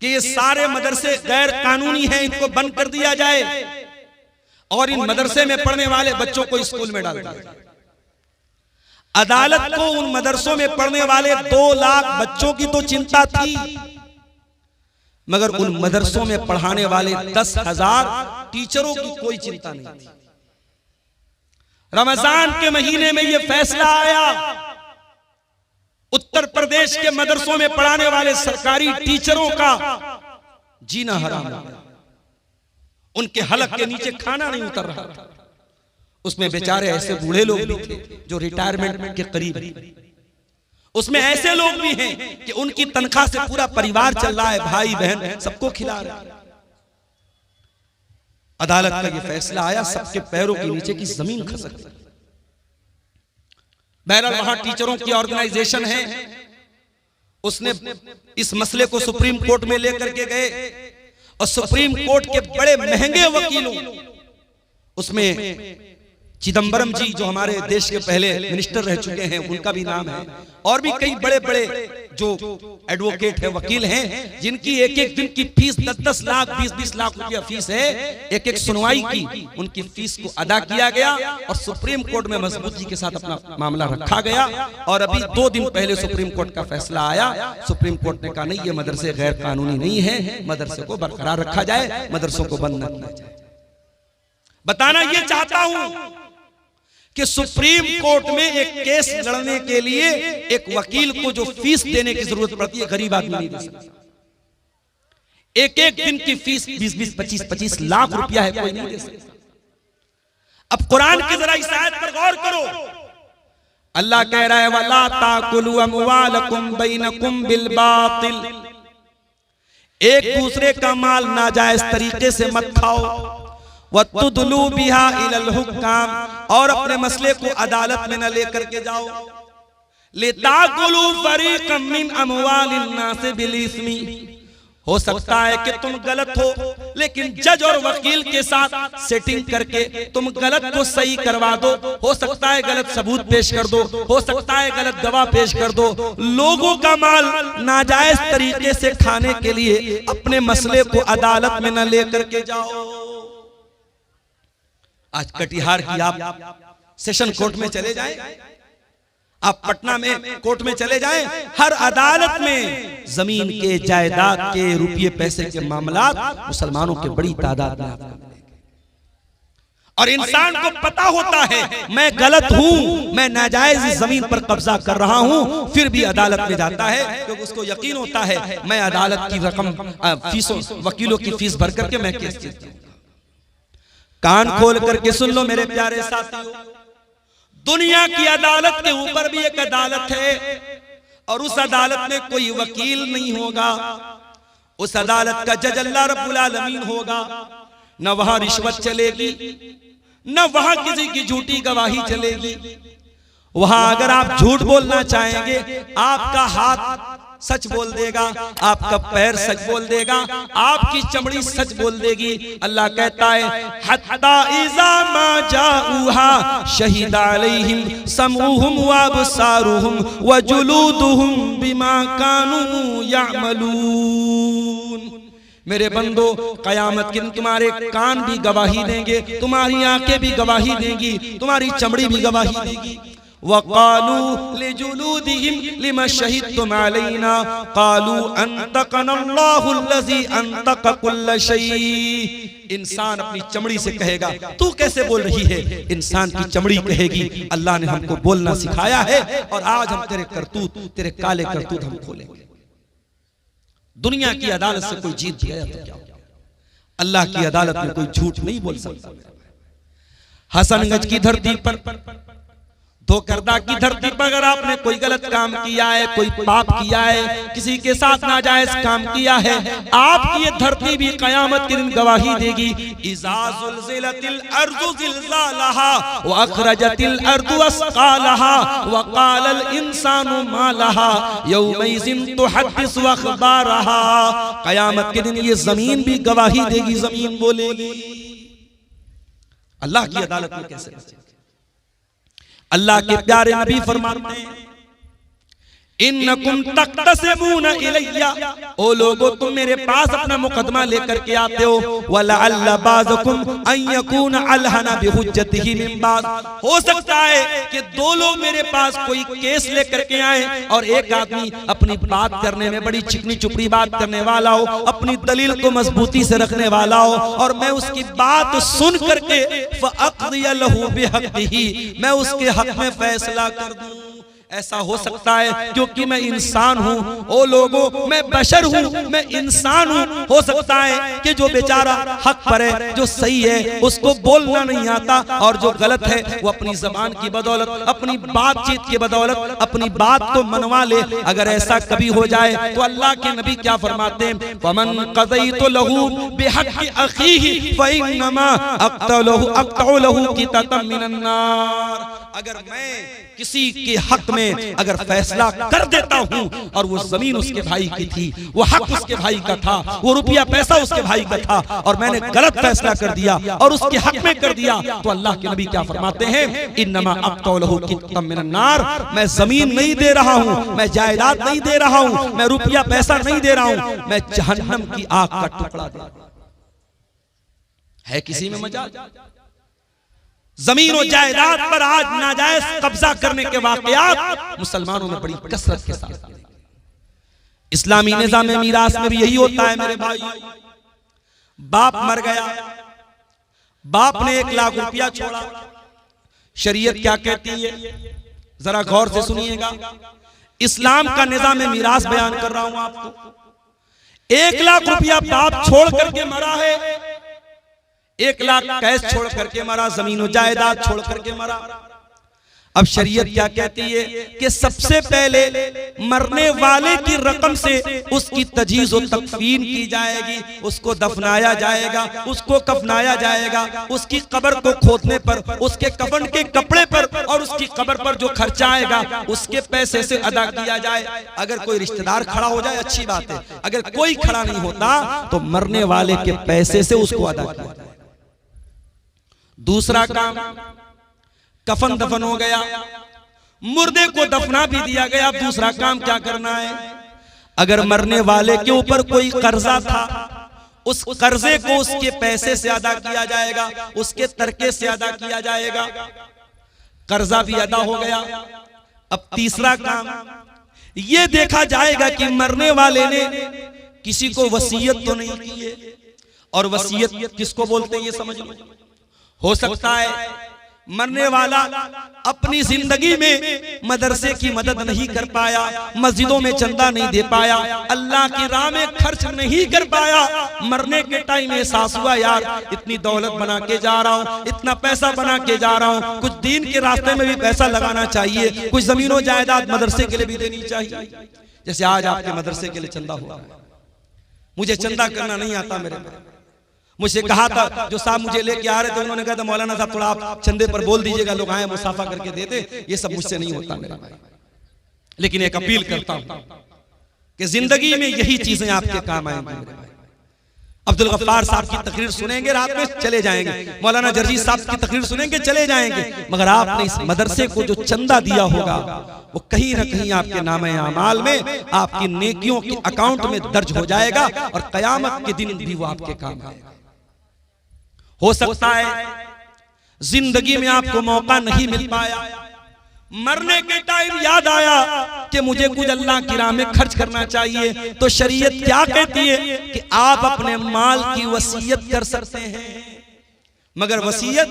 कि ये सारे मदरसे गैर कानूनी हैं, इनको बंद कर दिया जाए और इन मदरसे में पढ़ने वाले बच्चों को स्कूल में डाल दिया। अदालत को उन मदरसों में पढ़ने वाले 2 लाख बच्चों की तो चिंता थी, मगर उन मदरसों में पढ़ाने वाले 10,000 टीचरों की कोई चिंता नहीं थी। रमजान के महीने में यह फैसला आया, उत्तर प्रदेश के मदरसों में पढ़ाने वाले सरकारी टीचरों का जीना हराम हो गया। उनके हलक के नीचे खाना नहीं उतर रहा था। उसमें बेचारे ऐसे बूढ़े लोग भी थे जो रिटायरमेंट के करीब हैं। उसमें ऐसे लोग भी हैं कि उनकी तनख्वाह से पूरा परिवार चल रहा है, भाई बहन सबको खिला रहा है। अदालत का यह फैसला आया, सबके पैरों के नीचे की जमीन खसक गई। बहरहाल वहां टीचरों की ऑर्गेनाइजेशन है, उसने इस मसले को सुप्रीम कोर्ट में लेकर के गए और सुप्रीम कोर्ट के बड़े महंगे वकीलों, उसमें चिदंबरम जी जो हमारे देश के पहले मिनिस्टर रह चुके हैं, उनका भी नाम है, और भी कई बड़े बड़े जो एडवोकेट है, वकील हैं, जिनकी एक एक दिन की फीस 10-10 लाख 20-20 लाख रुपया फीस है। एक एक सुनवाई की उनकी फीस को अदा किया गया और सुप्रीम कोर्ट में मजबूती के साथ अपना मामला रखा गया। और अभी 2 दिन पहले सुप्रीम कोर्ट का फैसला आया। सुप्रीम कोर्ट ने कहा नहीं, ये मदरसे गैर कानूनी नहीं है, मदरसे को बरकरार रखा जाए, मदरसों को बंद न किया जाए। बताना ये चाहता हूं कि सुप्रीम कोर्ट में एक केस लड़ने के लिए एक वकील को जो फीस देने की जरूरत पड़ती है, गरीब आदमी नहीं दे सकता। एक एक दिन की फीस 20-20, 25-25 लाख रुपया है, कोई नहीं दे सकता। अब कुरान की जरा इस आयत पर गौर करो। अल्लाह कह रहा है वला ताकुलू अमवालकुम बैनकुम बिल बातिल, एक दूसरे का माल नाजायज तरीके से मत खाओ। वतुदलू बिहा इलल हुक्काम, और अपने मसले को अदालत में न लेकर के जाओ। लिताकुलू फरीक़म मिन अमवालिन नास बिल इस्मी, हो सकता है कि तुम गलत हो, लेकिन जज और वकील के साथ सेटिंग करके तुम गलत को सही करवा दो। हो सकता है गलत सबूत पेश कर दो, हो सकता है गलत गवाह पेश कर दो। लोगों का माल नाजायज तरीके से खाने के लिए अपने मसले को अदालत में न लेकर के जाओ। आज कटिहार की आप सेशन कोर्ट में चले जाएं, आप पटना में कोर्ट में चले जाएं, हर अदालत में जमीन के, जायदाद के, रुपये पैसे के मामलात मुसलमानों के बड़ी तादाद में आपको मिलेंगे। और इंसान को पता होता है मैं गलत हूं, मैं नाजायज जमीन पर कब्जा कर रहा हूं, फिर भी अदालत में जाता है क्योंकि उसको यकीन होता है मैं अदालत की रकम, फीसों, वकीलों की फीस भर करके मैं केस जीतूंगा। कान खोल करके सुन लो मेरे प्यारे साथियों, दुनिया की अदालत के ऊपर भी एक अदालत है, और उस अदालत में कोई वकील नहीं होगा। उस अदालत का जज अल्लाह रब्बुल आलमीन होगा। न वहां रिश्वत चलेगी, न वहां किसी की झूठी गवाही चलेगी। वहां अगर आप झूठ बोलना चाहेंगे, आपका हाथ सच बोल देगा, आपका पैर सच बोल देगा, आपकी चमड़ी सच बोल देगी। अल्लाह कहता है हत्ता इज़ा मा जाऊहा शहीद अलैहिम समऊहुम व अबसारुहुम व जुलूदुहुम बिमा कानू यअमलून। मेरे बंदो, कयामत के दिन तुम्हारे कान भी गवाही देंगे, तुम्हारी आंखें भी गवाही देंगी, तुम्हारी चमड़ी भी गवाही देगी। वक़ालू लिजुलूदिहिम लिमा शहीदतुम अलैना क़ालू अंतक़नल्लाहु अल्लज़ी अंतक़ कुल्ल शै। इंसान अपनी चमड़ी से कहेगा तू कैसे बोल रही है, इंसान की चमड़ी कहेगी अल्लाह ने हमको बोलना सिखाया है, और आज हम तेरे करतूत, तेरे काले करतूत हम खोलेंगे। दुनिया की अदालत से कोई जीत गया तो क्या, अल्लाह की अदालत में कोई झूठ नहीं बोल सकता। हसनगंज की धरती पर, धोकरदा की धरती पर अगर आपने कोई गलत काम किया है, कोई पाप किया है, किसी के साथ नाजायज काम किया है, आपकी ये धरती भी कयामत के दिन गवाही देगी। इज़ा ज़ुलज़िलतिल अर्ज़ु ज़िलज़ालहा व अख़रजतिल अर्ज़ु अस्क़ालहा व क़ालल इंसानु मा लहा यौमइज़िन तुहद्दिसु अख़बारहा। कयामत के दिन ये जमीन भी गवाही देगी, जमीन बोलेगी। अल्लाह की अदालत में कैसे बचेंगे? अल्लाह के प्यारे नबी फरमाते हैं इन्नकुम तक़तसिमून इलैया, ओ लोगो तुम मेरे पास अपना मुकदमा लेकर के आते हो। वलअल्ल बाज़कुम अन यकून अलहना बिहुज्जतिही मिन बाज़, हो सकता है कि दो लोग मेरे पास कोई केस लेकर के आए और एक आदमी अपनी बात करने में बड़ी चिकनी चुपड़ी बात करने वाला हो, अपनी दलील को मजबूती से रखने वाला हो, और मैं उसकी बात सुन करके फ़अक़दिय लहू बिहक़्क़िही, मैं उसके हक में फैसला कर दूं। ऐसा हो सकता है क्योंकि मैं इंसान हूं। ओ लोगों, मैं बशर हूं, मैं इंसान हूं। हो सकता है कि जो बेचारा हक पर है, जो सही है, उसको बोलना नहीं आता, और जो गलत है वो अपनी जबान की बदौलत, अपनी बातचीत की बदौलत अपनी बात को मनवा ले। अगर ऐसा कभी हो जाए तो अल्लाह के नबी क्या फरमाते हैं, फमन क़ज़यतु लहू बिहक़्क़ि अख़ीही फ़इन्नमा अक़तअ लहू क़ितअम मिनन नार। अगर मैं किसी के हक में अगर फैसला कर देता हूं और वो जमीन उसके भाई की थी, वो हक उसके भाई का था, वो रुपया पैसा उसके भाई का था, और मैंने गलत फैसला कर दिया और उसके हक में कर दिया, तो अल्लाह के नबी क्या फरमाते हैं, इन्नमा अक़तअ लहू क़ितअम मिनन नार। मैं जमीन नहीं दे रहा हूं, मैं जायदाद नहीं दे रहा हूं, मैं रुपया पैसा नहीं दे रहा हूं, मैं जहन्नम की आग का टुकड़ा दे रहा हूं। है किसी में मजाल? जमीन और जायदाद पर आज नाजायज कब्जा करने के वाकयात मुसलमानों में बड़ी कसरत के साथ। इस्लामी निजाम में मीरास में भी यही होता है मेरे भाई। बाप मर गया, बाप ने 1 लाख रुपया छोड़ा, शरीयत क्या कहती है जरा गौर से सुनिएगा। इस्लाम का निजाम में मीरास बयान कर रहा हूं आपको। 1 लाख रुपया बाप छोड़ करके मरा है, 1 लाख कैश छोड़ करके मरा, जमीन और जायदाद छोड़ करके मरा। अब शरीयत क्या कहती है कि सबसे पहले मरने वाले की रकम से उसकी तजीज़ और तकफीन की जाएगी, उसको दफनाया जाएगा, उसको कफनाया जाएगा, उसकी कब्र को खोदने पर, उसके कफन के कपड़े पर और उसकी कब्र पर जो खर्चा आएगा उसके पैसे से अदा किया जाए। अगर कोई रिश्तेदार खड़ा हो जाए अच्छी बात है, अगर कोई खड़ा नहीं होता तो मरने वाले के पैसे से उसको अदा किया जाए। दूसरा काम, कफन दफन हो गया, मुर्दे को दफना भी दिया गया। अब दूसरा काम क्या करना है? अगर मरने वाले के ऊपर कोई कर्जा था, उस कर्जे को उसके पैसे से अदा किया जाएगा, उसके तरके से अदा किया जाएगा। कर्जा भी अदा हो गया। अब तीसरा काम ये देखा जाएगा कि मरने वाले ने किसी को वसीयत तो नहीं की है, और वसीयत किसको बोलते हैं ये समझ लो। हो सकता है मरने वाला अपनी जिंदगी में मदरसे की मदद नहीं कर पाया, मस्जिदों में चंदा नहीं दे पाया, अल्लाह की राह में खर्च नहीं कर पाया। मरने के टाइम एहसास हुआ यार इतनी दौलत बना के जा रहा हूँ, इतना पैसा बना के जा रहा हूँ, कुछ दीन के रास्ते में भी पैसा लगाना चाहिए, कुछ जमीनों जायदाद मदरसे के लिए भी देनी चाहिए। जैसे आज आपके मदरसे के लिए चंदा हुआ, मुझे चंदा करना नहीं आता, मेरे मुझे कहा था जो साहब मुझे लेके आ रहे थे, उन्होंने कहा था मौलाना साहब थोड़ा आप चंदे पर बोल दीजिएगा, लोग आए मुसाफा करके देते। ये सब मुझसे नहीं होता मेरा भाई, लेकिन एक अपील करता हूं कि जिंदगी में यही चीजें आपके काम आएंगी। अब्दुल गफ्फार साहब की तकरीर सुनेंगे रात में चले जाएंगे, मौलाना जर्जी साहब की तकरीर सुनेंगे चले जाएंगे, मगर आपने इस मदरसे को जो चंदा दिया होगा वो कहीं ना कहीं आपके नामे आमाल में, आपकी नेकियों के अकाउंट में दर्ज हो जाएगा और कयामत के दिन भी वो आपके काम आएगा। हो सकता है जिंदगी में आपको मौका नहीं मिल पाया, मरने के टाइम याद आया कि मुझे कुछ अल्लाह की राह में खर्च करना चाहिए, तो शरीयत क्या कहती है कि आप अपने माल की वसीयत कर सकते हैं, मगर वसीयत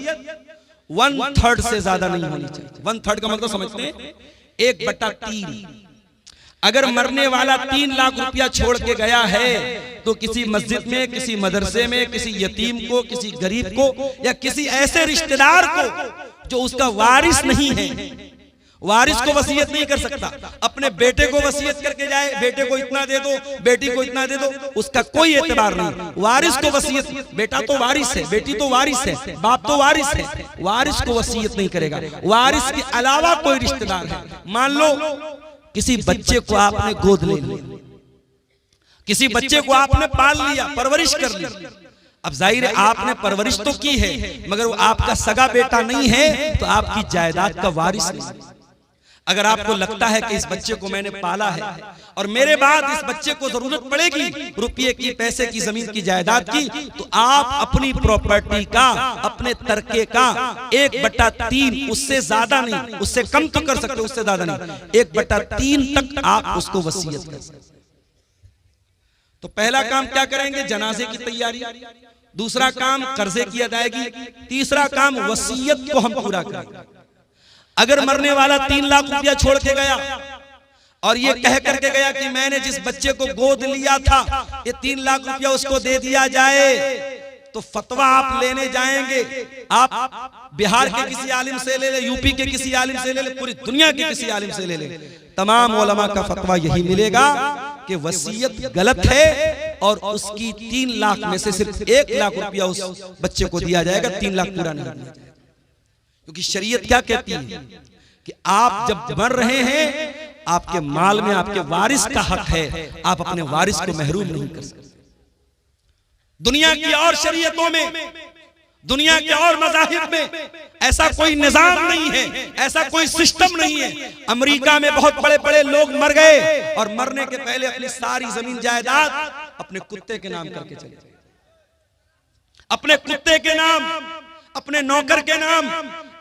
1/3 से ज्यादा नहीं होनी चाहिए। 1/3 का मतलब समझते हैं 1/3। अगर मरने वाला 3 लाख रुपया छोड़ के गया है तो किसी मस्जिद में, किसी मदरसे में, किसी यतीम को, किसी गरीब को या किसी ऐसे रिश्तेदार को जो उसका वारिस नहीं है, वारिस को वसीयत नहीं कर सकता। अपने बेटे को वसीयत करके जाए, बेटे को इतना दे दो, बेटी को इतना दे दो, उसका कोई एतबार नहीं। वारिस को वसीयत, बेटा तो वारिस है, बेटी तो वारिस है, बाप तो वारिस है, वारिस को वसीयत नहीं करेगा। वारिस के अलावा कोई रिश्तेदार है, मान लो किसी बच्चे को आपने गोद ले लिया, किसी बच्चे को आपने पाल लिया, परवरिश कर ली, अब जाहिर है आपने परवरिश तो की है, मगर वो आपका सगा बेटा नहीं है तो आपकी जायदाद का वारिस नहीं। अगर आपको लगता है कि इस बच्चे को मैंने पाला है और मेरे बाद इस बच्चे को जरूरत पड़ेगी रुपये की, पैसे की, जमीन की, जायदाद की, तो आप अपनी प्रॉपर्टी का, अपने तरके का 1/3, उससे ज्यादा नहीं, उससे कम तो कर सकते, उससे ज्यादा नहीं, 1/3 तक आप उसको वसीयत कर सकते। तो पहला काम क्या करेंगे? जनाजे की तैयारी। दूसरा काम कर्जे की अदायगी। तीसरा काम वसीयत को हम पूरा करेंगे। अगर मरने वाला 3 लाख रुपया छोड़ के गया और ये कह करके गया कि मैंने जिस बच्चे को गोद लिया था ये 3 लाख रुपया उसको दे दिया जाए, तो फतवा आप लेने जाएंगे, आप बिहार के किसी आलिम से ले ले, यूपी के किसी आलिम से ले ले, पूरी दुनिया के किसी आलिम से ले ले, तमाम उलमा का फतवा यही मिलेगा कि वसीयत गलत है और उसकी 3 लाख में से सिर्फ 1 लाख रुपया उस बच्चे को दिया जाएगा, 3 लाख पूरा नहीं दिया जाएगा। क्योंकि शरीयत क्या कहती है कि आप जब मर रहे हैं आपके माल में आपके वारिस का हक है, आप अपने वारिस को महरूम नहीं कर सकते। दुनिया की और शरीयतों में, दुनिया के और मज़ाहिब में ऐसा कोई निजाम नहीं है, ऐसा कोई सिस्टम नहीं है। अमेरिका में बहुत बड़े बड़े लोग मर गए और मरने के पहले अपनी सारी जमीन जायदाद अपने कुत्ते के नाम करके चले, अपने कुत्ते के नाम, अपने नौकर के नाम,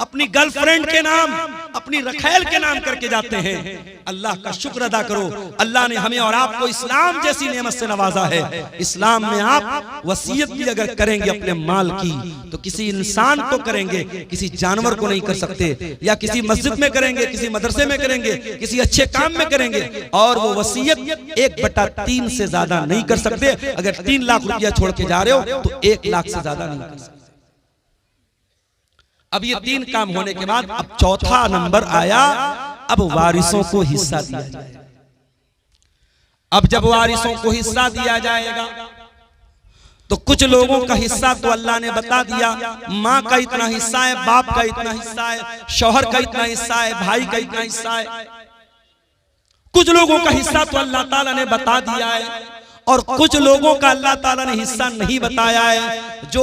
अपनी गर्लफ्रेंड के नाम, अपनी रखैल के नाम करके जाते हैं। अल्लाह का शुक्र अदा करो, अल्लाह ने हमें और आपको इस्लाम जैसी नेमत से नवाजा है। इस्लाम में आप वसीयत भी अगर करेंगे अपने माल की तो किसी इंसान को करेंगे, किसी जानवर को नहीं कर सकते, या किसी मस्जिद में करेंगे, किसी मदरसे में करेंगे, किसी अच्छे काम में करेंगे, और वो वसीयत 1/3 से ज्यादा नहीं कर सकते। अगर 3 लाख रुपया छोड़ के जा रहे हो तो 1 लाख से ज्यादा नहीं कर सकते। अब ये 3 काम होने के बाद अब चौथा नंबर आया, अब वारिसों को हिस्सा दिया जाए। अब जब वारिसों को हिस्सा दिया जाएगा तो कुछ लोगों का हिस्सा तो अल्लाह ने बता दिया, माँ का इतना हिस्सा है, बाप का इतना हिस्सा है, शौहर का इतना हिस्सा है, भाई का इतना हिस्सा है। कुछ लोगों का हिस्सा तो अल्लाह ताला ने बता दिया है और कुछ लोगों का अल्लाह ताला ने हिस्सा नहीं बताया है। जो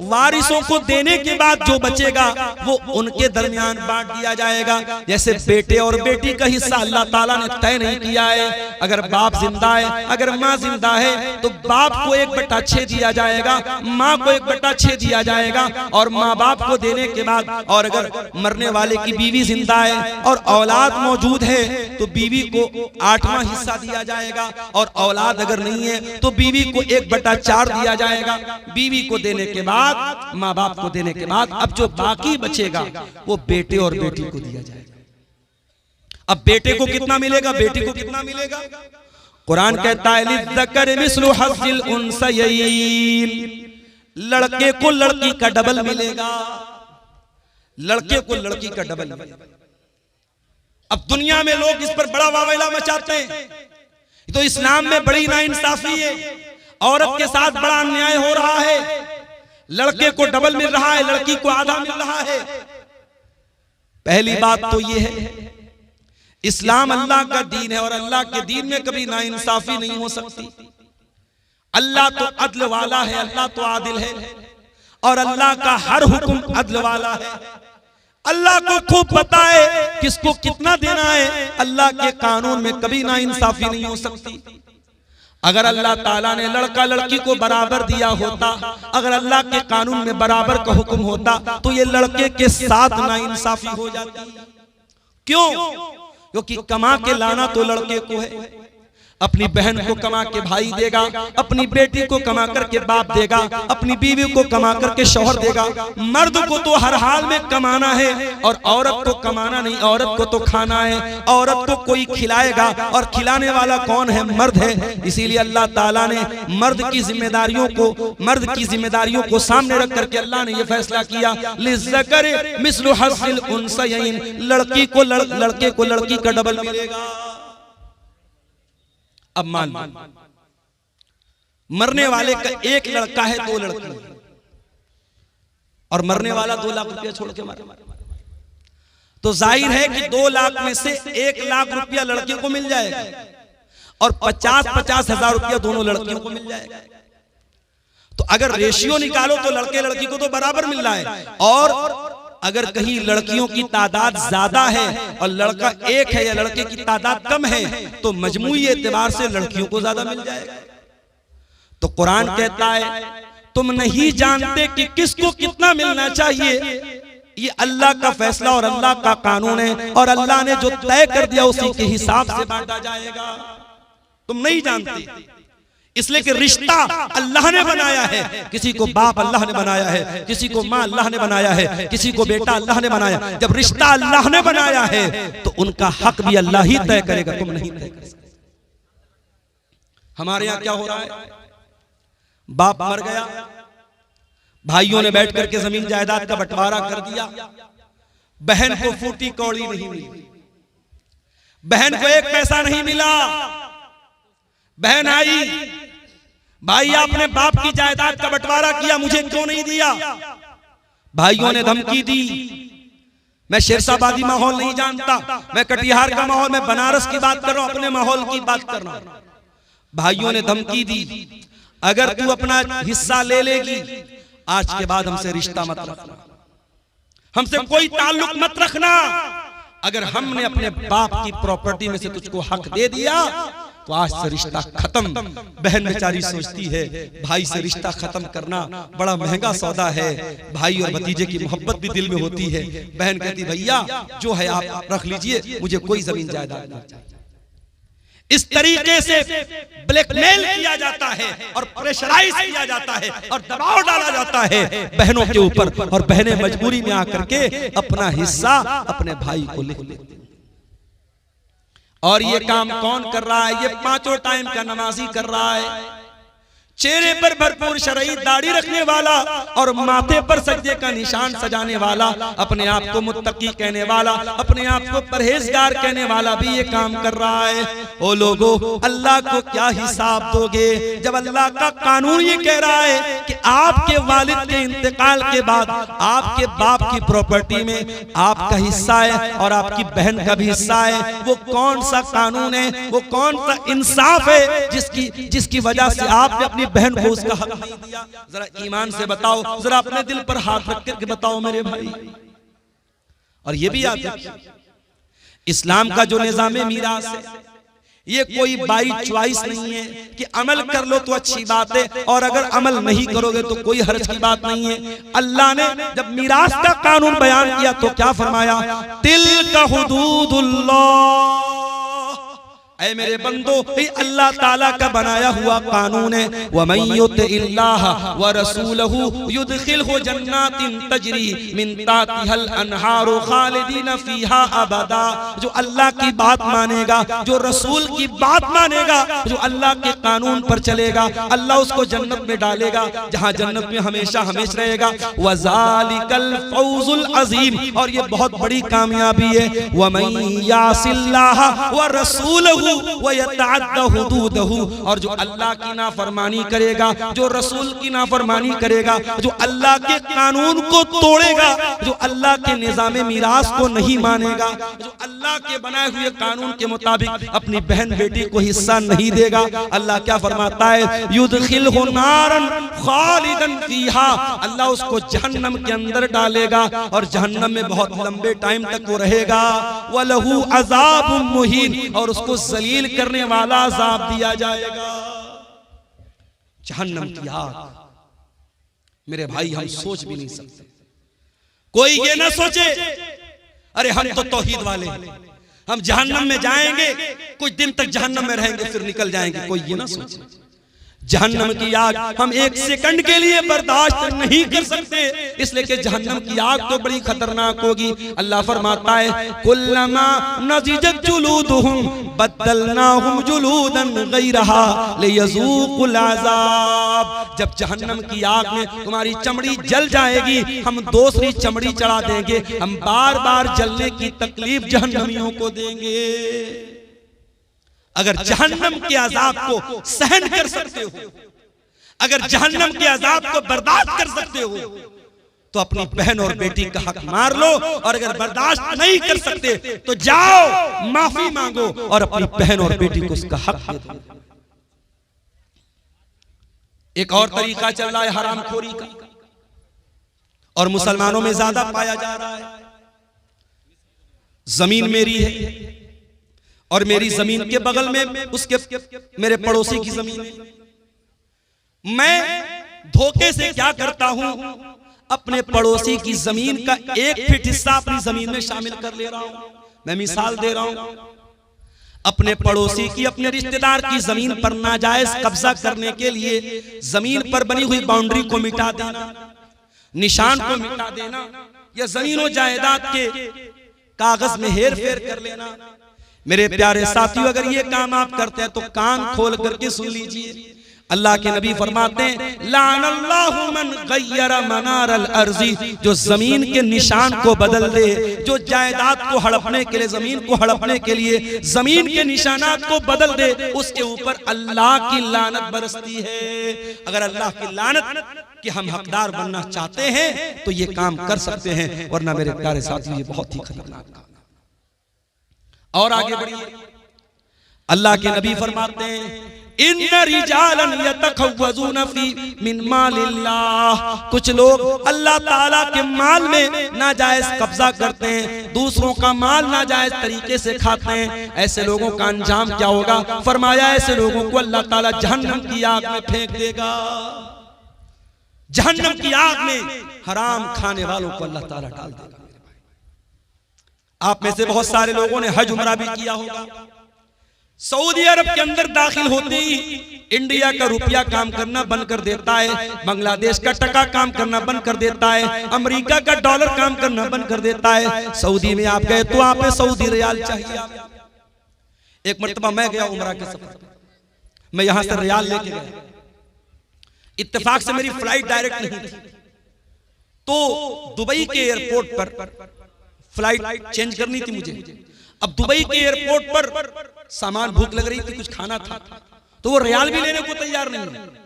वारिसों को देने के बाद जो बचेगा वो उनके दरमियान बांट दिया जाएगा। जैसे बेटे और बेटी का हिस्सा अल्लाह ताला ने तय नहीं किया है। अगर बाप जिंदा है, अगर माँ जिंदा है तो बाप को 1/6 दिया जाएगा, माँ को 1/6 दिया जाएगा और माँ बाप को देने के बाद, और अगर मरने वाले की बीवी जिंदा है और औलाद मौजूद है तो बीवी को 8वां हिस्सा दिया जाएगा और औलाद अगर नहीं है तो बीवी को 1/4 दिया जाएगा। बीवी को देने के बाद, माँ बाप को देने के बाद अब जो बाकी बचेगा वो बेटे और बेटी को दिया जाएगा। अब बेटे को कितना मिलेगा, बेटी को कितना मिलेगा? कुरान कहता है लिज़्ज़करि मिस्लु हज़्ज़िल उन्सयैन, लड़के को लड़की का डबल मिलेगा, लड़के को लड़की का डबल मिलेगा। अब दुनिया में लोग इस पर बड़ा वावैला मचाते हैं, तो इस्लाम में बड़ी नाइंसाफी है, औरत के साथ बड़ा अन्याय हो रहा है। लड़के को डबल मिल रहा है, लड़की को आधा मिल रहा है। पहली बात तो ये है, इस्लाम अल्लाह का दीन है और अल्लाह के दीन में कभी नाइंसाफी नहीं हो सकती। अल्लाह तो अदल वाला है, अल्लाह तो आदिल है और अल्लाह का हर हुक्म अदल वाला है। अल्लाह को खूब पता है किसको कितना देना है। अल्लाह के कानून में कभी नाइंसाफी नहीं हो सकती। अगर अल्लाह ताला ने लड़का लड़की को बराबर दिया होता, अगर अल्लाह के कानून में बराबर का हुक्म होता तो ये लड़के के साथ नाइंसाफी हो जाती। क्यों? क्योंकि कमा के लाना तो लड़के को है, अपनी बहन को कमा के भाई देगा, अपनी बेटी को कमा करके बाप देगा, अपनी बीवी को कमा करके शौहर देगा। मर्द को तो हर हाल में कमाना है और औरत को कमाना नहीं, औरत को तो खाना है। औरत को कोई खिलाएगा और खिलाने वाला कौन है? मर्द है। इसीलिए अल्लाह ताला ने मर्द की जिम्मेदारियों को सामने रख करके अल्लाह ने यह फैसला किया, लिज़्ज़करि मिस्लु हज़्ज़िल उन्सयैन, लड़के को लड़की का डबल मिलेगा। अब मान मरने वाले का एक लड़का है, 2 लड़की है और मरने वाला 2 लाख रुपया छोड़ के मारा, तो जाहिर है कि 2 लाख में से 1 लाख रुपया लड़के को मिल जाएगा और 50-50 हजार रुपया दोनों लड़कियों को मिल जाएगा। तो अगर रेशियो निकालो तो लड़के लड़की को तो बराबर मिल रहा है। और अगर कहीं लड़कियों की तादाद ज्यादा है और लड़का 1 है या लड़के की तादाद कम है तो मजमूई एतबार से लड़कियों को ज्यादा मिल जाएगा। तो कुरान कहता है तुम नहीं जानते कि किसको कितना मिलना चाहिए। ये अल्लाह का फैसला और अल्लाह का कानून है और अल्लाह ने जो तय कर दिया उसी के हिसाब से बांटा जाएगा। तुम नहीं जानते, इसलिए कि रिश्ता अल्लाह ने बनाया है। किसी को बाप अल्लाह ने बनाया है, किसी को माँ अल्लाह ने बनाया है, किसी को बेटा अल्लाह ने बनाया। जब रिश्ता अल्लाह ने बनाया है तो उनका हक भी अल्लाह ही तय करेगा, तुम नहीं तय कर सकते। हमारे यहाँ क्या हो रहा है, बाप मर गया, भाइयों ने बैठ करके जमीन जायदाद का बंटवारा कर दिया, बहन को फूटी कौड़ी नहीं मिली, बहन को 1 पैसा नहीं मिला। बहन आई, भाई आपने बाप की जायदाद का बंटवारा किया, मुझे क्यों नहीं दिया? भाइयों ने धमकी दी। मैं शेरशाबादी माहौल नहीं जानता, मैं कटिहार का माहौल, मैं बनारस की बात कर रहा हूं, अपने माहौल की बात कर रहा हूं। भाइयों ने धमकी दी, अगर तू अपना हिस्सा ले लेगी आज के बाद हमसे रिश्ता मत रखना, हमसे कोई ताल्लुक मत रखना। अगर हमने अपने बाप की प्रॉपर्टी में से तुझको हक दे दिया तो आज से रिश्ता खत्म। बहन बेचारी सोचती है भाई से रिश्ता खत्म करना बड़ा महंगा सौदा है, भाई और भतीजे की मोहब्बत भी दिल में होती है। बहन कहती भैया जो है आप रख लीजिए, मुझे कोई जमीन जायदाद नहीं चाहिए। इस तरीके से ब्लैकमेल किया जाता है और प्रेशराइज किया जाता है और दबाव डाला जाता है बहनों के ऊपर, और बहनें मजबूरी में आकर के अपना हिस्सा अपने भाई को लिख लेती। और ये काम कौन कर रहा है? ये 5 टाइम का नमाजी कर रहा है। चेहरे पर भरपूर शरई दाढ़ी रखने वाला और माथे पर सजदे का निशान सजाने वाला, अपने आप को मुत्तकी कहने वाला, अपने आप को परहेजगार कहने वाला भी ये काम कर रहा है। ओ लोगों, अल्लाह को क्या हिसाब दोगे जब अल्लाह का कानून ये कह रहा है कि आपके वालिद के इंतकाल के बाद आपके बाप की प्रॉपर्टी में आपका हिस्सा है और आपकी बहन का भी हिस्सा है। वो कौन सा कानून है, वो कौन सा इंसाफ है जिसकी वजह से आपने अपनी बहन को उसका हक नहीं दिया? जरा ईमान से बताओ, जरा अपने दिल पर हाथ रख करके बताओ मेरे भाई। और ये भी याद रखिए, इस्लाम का जो निजाम मीरास है ये कोई बाई चॉइस नहीं है कि अमल कर लो तो अच्छी बात है और अगर अमल नहीं करोगे तो कोई हर्ज की बात नहीं है। अल्लाह ने जब मीरास का कानून बयान किया तो क्या फरमाया? तिल्का हुदूदुल्लाह, ऐ मेरे बंदो, ये अल्लाह ताला का बनाया हुआ कानून है। वमन युतिल्लाह व रसूलहु युदखिलहु जन्नातिन तजरी मिन तातिहल अनहारु खालिदीन फीहा अबदा। जो अल्लाह की बात मानेगा, जो रसूल की बात मानेगा, जो अल्लाह के कानून पर चलेगा, अल्लाह उसको जन्नत में डालेगा जहां जन्नत में हमेशा हमेशा रहेगा। वज़ालिकल फौजुल अजीम, और ये बहुत बड़ी कामयाबी है। वमन यासिल्लाह व रसूलहु व यतअद्दा हुदूदहु, और जो अल्लाह की नाफरमानी करेगा, जो रसूल की नाफरमानी करेगा, जो अल्लाह के कानून को तोड़ेगा, जो अल्लाह के निजाम मीरास को नहीं मानेगा, जो अल्लाह के बनाए हुए कानून के मुताबिक अपनी बहन बेटी को हिस्सा नहीं देगा, अल्लाह क्या फरमाता है? युदखिलहु नारन खालिदन फीहा, अल्लाह उसको जहन्नम के अंदर डालेगा और जहन्नम में बहुत लंबे टाइम तक वो रहेगा। वलहु अज़ाबुम मुहीन, और उसको जलील करने वाला अज़ाब दिया जाएगा। जहन्नम की आग, मेरे भाई हम सोच भी नहीं सकते। कोई ये ना सोचे अरे हम तो तौहीद वाले, हम जहन्नम में जाएंगे, कुछ दिन तक जहन्नम में रहेंगे फिर निकल जाएंगे। कोई ये ना सोचे। जहन्नम की आग हम एक सेकंड के लिए बर्दाश्त नहीं कर सकते, इसलिए कि जहन्नम की आग तो बड़ी खतरनाक होगी। अल्लाह फरमाता है कुल्लमा नज़िजत जुलूदुहुम बद्दलनाहुम जुलूदन गैरहा लियज़ूक़ुल अज़ाब। जब जहन्नम की आग में तुम्हारी चमड़ी जल जाएगी, हम दूसरी चमड़ी चढ़ा देंगे, हम बार बार जलने की तकलीफ जहन्नमियों को देंगे। अगर जहन्नम के अजाब को सहन कर सकते हो, अगर जहन्नम के अजाब को बर्दाश्त कर सकते हो, तो अपनी बहन और बेटी का हक मार लो, और अगर बर्दाश्त नहीं कर सकते तो जाओ माफी मांगो और अपनी बहन और बेटी को उसका हक दे दो। एक और तरीका चल रहा है हरामखोरी का, और मुसलमानों में ज्यादा पाया जा रहा है। जमीन मेरी है और मेरी जमीन के बगल में उसके मेरे पड़ोसी की जमीन है। मैं धोखे से क्या करता हूं, अपने पड़ोसी की जमीन का 1 फीट हिस्सा अपनी जमीन में शामिल कर ले रहा हूं। मैं मिसाल दे रहा हूं, अपने पड़ोसी की, अपने रिश्तेदार की जमीन पर नाजायज कब्जा करने के लिए जमीन पर बनी हुई बाउंड्री को मिटा देना, निशान को मिटा देना, या जमीन और जायदाद के कागज में हेर फेर कर लेना। मेरे प्यारे साथियों, अगर ये काम आप करते हैं तो कान खोल करके सुन लीजिए। अल्लाह के नबी फरमाते हैं लानल्लाहु मन गय्यरा मनारल अर्ज़ी, जो जमीन के निशान को बदल दे, जो जायदाद को हड़पने के लिए, जमीन को हड़पने के लिए जमीन के निशानात को बदल दे, उसके ऊपर अल्लाह की लानत बरसती है। अगर अल्लाह की लानत कि हम हकदार बनना चाहते हैं तो ये काम कर सकते हैं, वरना मेरे प्यारे साथियों ये बहुत ही खतरनाक काम। और आगे बढ़िए, अल्लाह के नबी फरमाते हैं इन्ना रिजालन यतखव्वज़ून फी मिन मालिल्लाह, कुछ लोग अल्लाह ताला के माल में नाजायज कब्जा करते हैं, दूसरों का माल नाजायज तरीके से खाते हैं। ऐसे लोगों का अंजाम क्या होगा? फरमाया ऐसे लोगों को अल्लाह ताला जहन्नम की आग में फेंक देगा। जहन्नम की आग में हराम खाने वालों को अल्लाह ताला डाल देगा। आप में से बहुत सारे लोगों ने हज उमरा भी किया होगा। सऊदी अरब के अंदर दाखिल होते ही इंडिया का रुपया काम करना बंद कर देता है, बांग्लादेश का टका काम करना बंद कर देता है, अमेरिका का डॉलर काम करना बंद कर देता है। सऊदी में आप गए तो आप सऊदी रियाल चाहिए। एक मर्तबा मैं गया उमरा के सफर, मैं यहां से रियाल लेके गया, इत्तेफाक से मेरी फ्लाइट डायरेक्ट नहीं थी, तो दुबई के एयरपोर्ट पर फ्लाइट चेंज करनी थी मुझे। अब दुबई के एयरपोर्ट पर सामान, भूख लग रही थी, कुछ खाना था, तो वो रियाल भी लेने को तैयार नहीं है।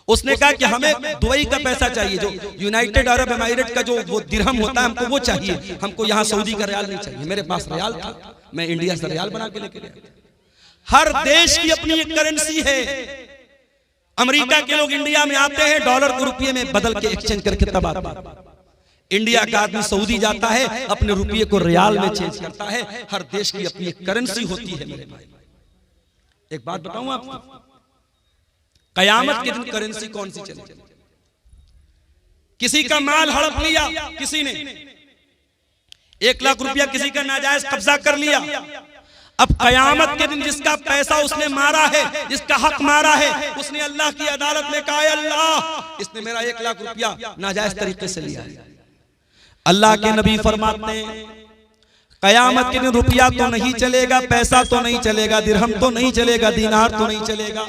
उसने कहा कि हमें दुबई का पैसा चाहिए, जो यूनाइटेड अरब एमिरेट का जो वो दिरहम होता है हमको वो चाहिए, हमको यहाँ सऊदी का रियाल नहीं चाहिए। मेरे पास रियाल था, मैं इंडिया से रियाल बना के लेके गया। हर देश की अपनी एक करेंसी है। अमेरिका के लोग इंडिया में आते हैं, डॉलर को रुपये में बदल के एक्सचेंज करके तब आते हैं। इंडिया का आदमी सऊदी जाता है, अपने रुपये को रियाल में चेंज करता है। हर देश की अपनी एक करेंसी होती है मेरे भाई। एक बात बताऊं आपको, कयामत के दिन करेंसी कौन सी चलेगी? किसी का माल हड़प लिया किसी ने, 1 लाख रुपया किसी का नाजायज कब्जा कर लिया। अब कयामत के दिन जिसका पैसा उसने मारा है, जिसका हक मारा है, उसने अल्लाह की अदालत में कहा, अल्लाह इसने मेरा 1 लाख रुपया नाजायज तरीके से लिया है। अल्लाह के नबी फरमाते हैं कयामत के दिन रुपया तो नहीं चलेगा, पैसा तो नहीं चलेगा, दिरहम तो नहीं चलेगा, दीनार तो नहीं चलेगा।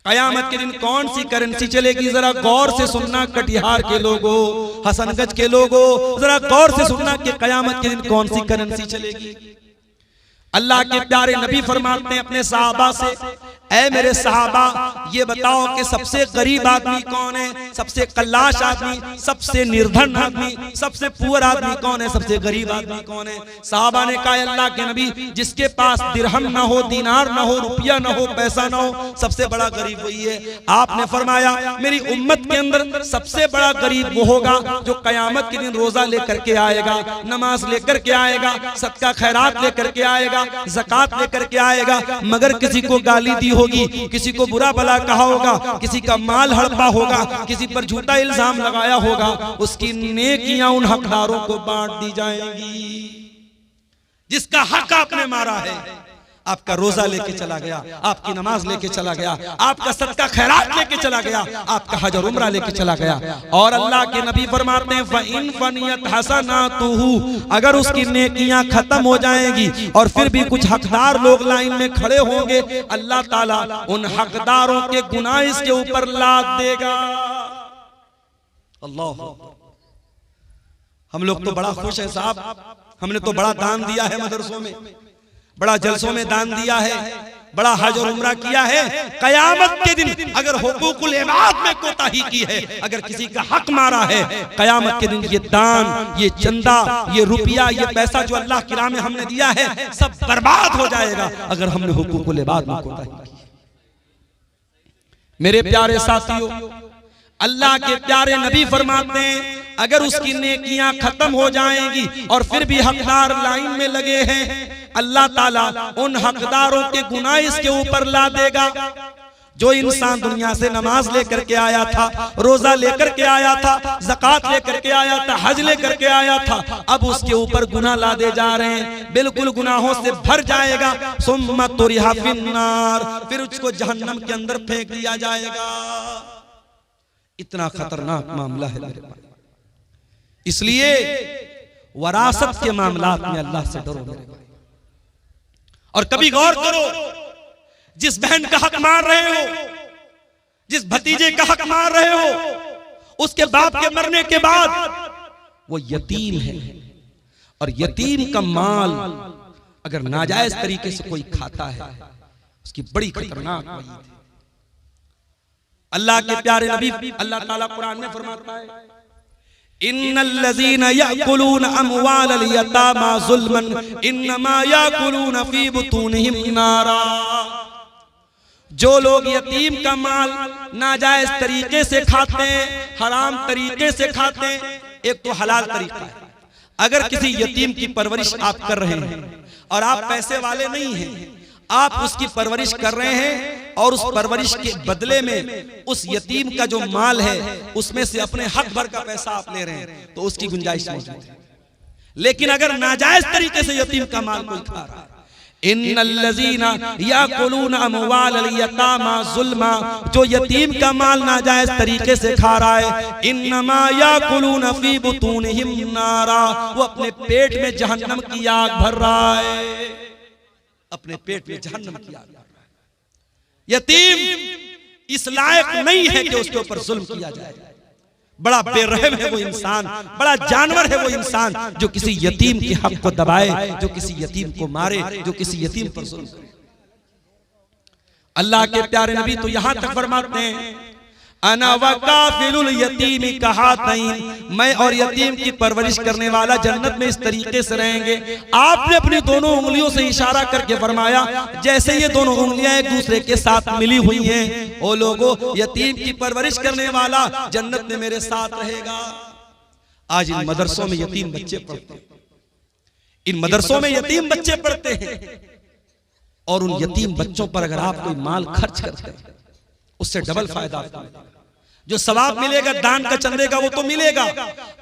कयामत के दिन कौन सी करेंसी चलेगी? जरा गौर से सुनना कटिहार के लोगों, हसनगंज के लोगों, जरा गौर से सुनना कि कयामत के दिन कौन सी करेंसी चलेगी। अल्लाह के प्यारे नबी फरमाते हैं अपने सहाबा से, ऐ मेरे सहाबा ये बताओ कि सबसे गरीब आदमी कौन है, सबसे कल्लाश आदमी, सबसे निर्धन आदमी, सबसे पुअर आदमी कौन है, सबसे गरीब आदमी कौन है? सहाबा ने कहा अल्लाह के नबी जिसके पास दिरहम ना हो, दीनार ना हो, रुपया ना हो, पैसा ना हो, सबसे बड़ा गरीब वही है। आपने फरमाया मेरी उम्मत के अंदर सबसे बड़ा गरीब वो होगा जो कयामत के दिन रोजा लेकर के आएगा, नमाज लेकर के आएगा, सदका खैरात लेकर के आएगा, ज़कात लेकर के आएगा, मगर किसी को गाली दी होगी, किसी को बुरा भला कहा होगा, किसी का माल हड़पा होगा, किसी पर झूठा इल्जाम लगाया होगा, उसकी नेकियां उन हकदारों को बांट दी जाएंगी जिसका हक आपने मारा है। आपका रोजा लेके चला गया, आपकी नमाज लेके चला गया, आपका सदका खैरात लेके चला गया, आपका हज और उम्रा लेके चला गया। और अल्लाह के नबी फरमाते हैं फ़इन फ़नियत हसनातुहु, अगर उसकी नेकियां खत्म हो जाएंगी और फिर भी कुछ हकदार लोग लाइन में खड़े होंगे, अल्लाह ताला उन हकदारों के गुनाह इसके ऊपर लाद देगा। अल्लाह, हम लोग तो बड़ा खुश है साहब, हमने तो बड़ा दान दिया है मदरसों में, बड़ा जलसों में दान दिया है, बड़ा हज और उम्रा किया है। कयामत के दिन अगर हुकूकुल इबाद में कोताही की है, अगर किसी का हक मारा है, कयामत के दिन ये दान, ये चंदा, ये रुपया, ये पैसा जो अल्लाह की राह में हमने दिया है, सब बर्बाद हो जाएगा अगर हमने हुकूकुल इबाद में कोताही की। मेरे प्यारे साथियों, अल्लाह के प्यारे नबी फरमाते हैं अगर उसकी नेकियां खत्म हो जाएंगी और फिर भी हकदार लाइन में लगे हैं, अल्लाह ताला उन हकदारों के गुनाह इसके ऊपर ला देगा। जो इंसान दुनिया से नमाज लेकर के आया था, रोजा लेकर के आया था, ज़कात लेकर के आया था, हज लेकर के आया था, अब उसके ऊपर गुनाह लादे जा रहे हैं, बिल्कुल गुनाहों से भर जाएगा। सुम्मा तुरिहा फिन्नार, फिर उसको जहन्नम के अंदर फेंक दिया जाएगा। इतना खतरनाक मामला है मेरे भाई। इसलिए वरासत के मामलात में अल्लाह से डरो मेरे भाई। और कभी गौर करो, जिस बहन का हक मार रहे हो, जिस भतीजे का हक मार रहे हो, उसके बाप के मरने के बाद वो यतीम है, और यतीम का माल अगर नाजायज तरीके से कोई खाता है, उसकी बड़ी खतरनाक वईद है। अल्लाह के प्यारे नबी, अल्लाह ताला कुरान में फरमाता है इन्नल्लज़ीना याकुलूना अमवालल यतामा ज़ुल्मन इन्नमा याकुलूना फी बुतूनिहिम नारा। जो लोग यतीम का माल नाजायज तरीके से खाते हैं, हराम तरीके से खाते हैं, एक तो हलाल तरीका है, अगर किसी यतीम की परवरिश आप कर रहे हैं और आप पैसे वाले नहीं हैं, आप उसकी परवरिश कर रहे हैं और उस परवरिश के बदले में उस यतीम का जो माल है उसमें से अपने हक भर का पैसा आप ले रहे हैं, तो उसकी गुंजाइश मौजूद है। लेकिन अगर नाजायज तरीके से यतीम का माल कोई खा रहा है, इन्नल्लज़ीना याकुलूना अमवालल यतामा ज़ुल्मा, जो यतीम का माल नाजायज तरीके से खा रहा है, इन्नमा याकुलूना फी बुतूनिहिम नारा, वो अपने पेट में जहन्नम की आग भर रहा है, अपने पेट में जहन्नम की आग। यतीम इस लायक नहीं है कि उसके ऊपर जुल्म किया जाए। बड़ा बेरहम है वो इंसान, बड़ा जानवर है वो इंसान जो किसी यतीम के हक को दबाए, जो किसी यतीम को मारे, जो किसी यतीम पर जुल्म करे। अल्लाह के प्यारे नबी तो यहां तक फरमाते हैं, अना वकाफिलुल यतीमी कहातैन, मैं और यतीम की परवरिश करने वाला जन्नत में इस तरीके से रहेंगे। आपने अपनी दोनों उंगलियों से इशारा करके फरमाया जैसे ये दोनों उंगलियां एक दूसरे के साथ मिली हुई हैं। ओ लोगों, यतीम की परवरिश करने वाला जन्नत में मेरे साथ रहेगा। आज इन मदरसों में यतीम बच्चे पढ़ते हैं, इन मदरसों में यतीम बच्चे पढ़ते हैं, और उन यतीम बच्चों पर अगर आप कोई माल खर्च करते हैं उससे डबल फायदा आपको मिलेगा। जो सवाब मिलेगा दान का चंदे का वो तो मिलेगा,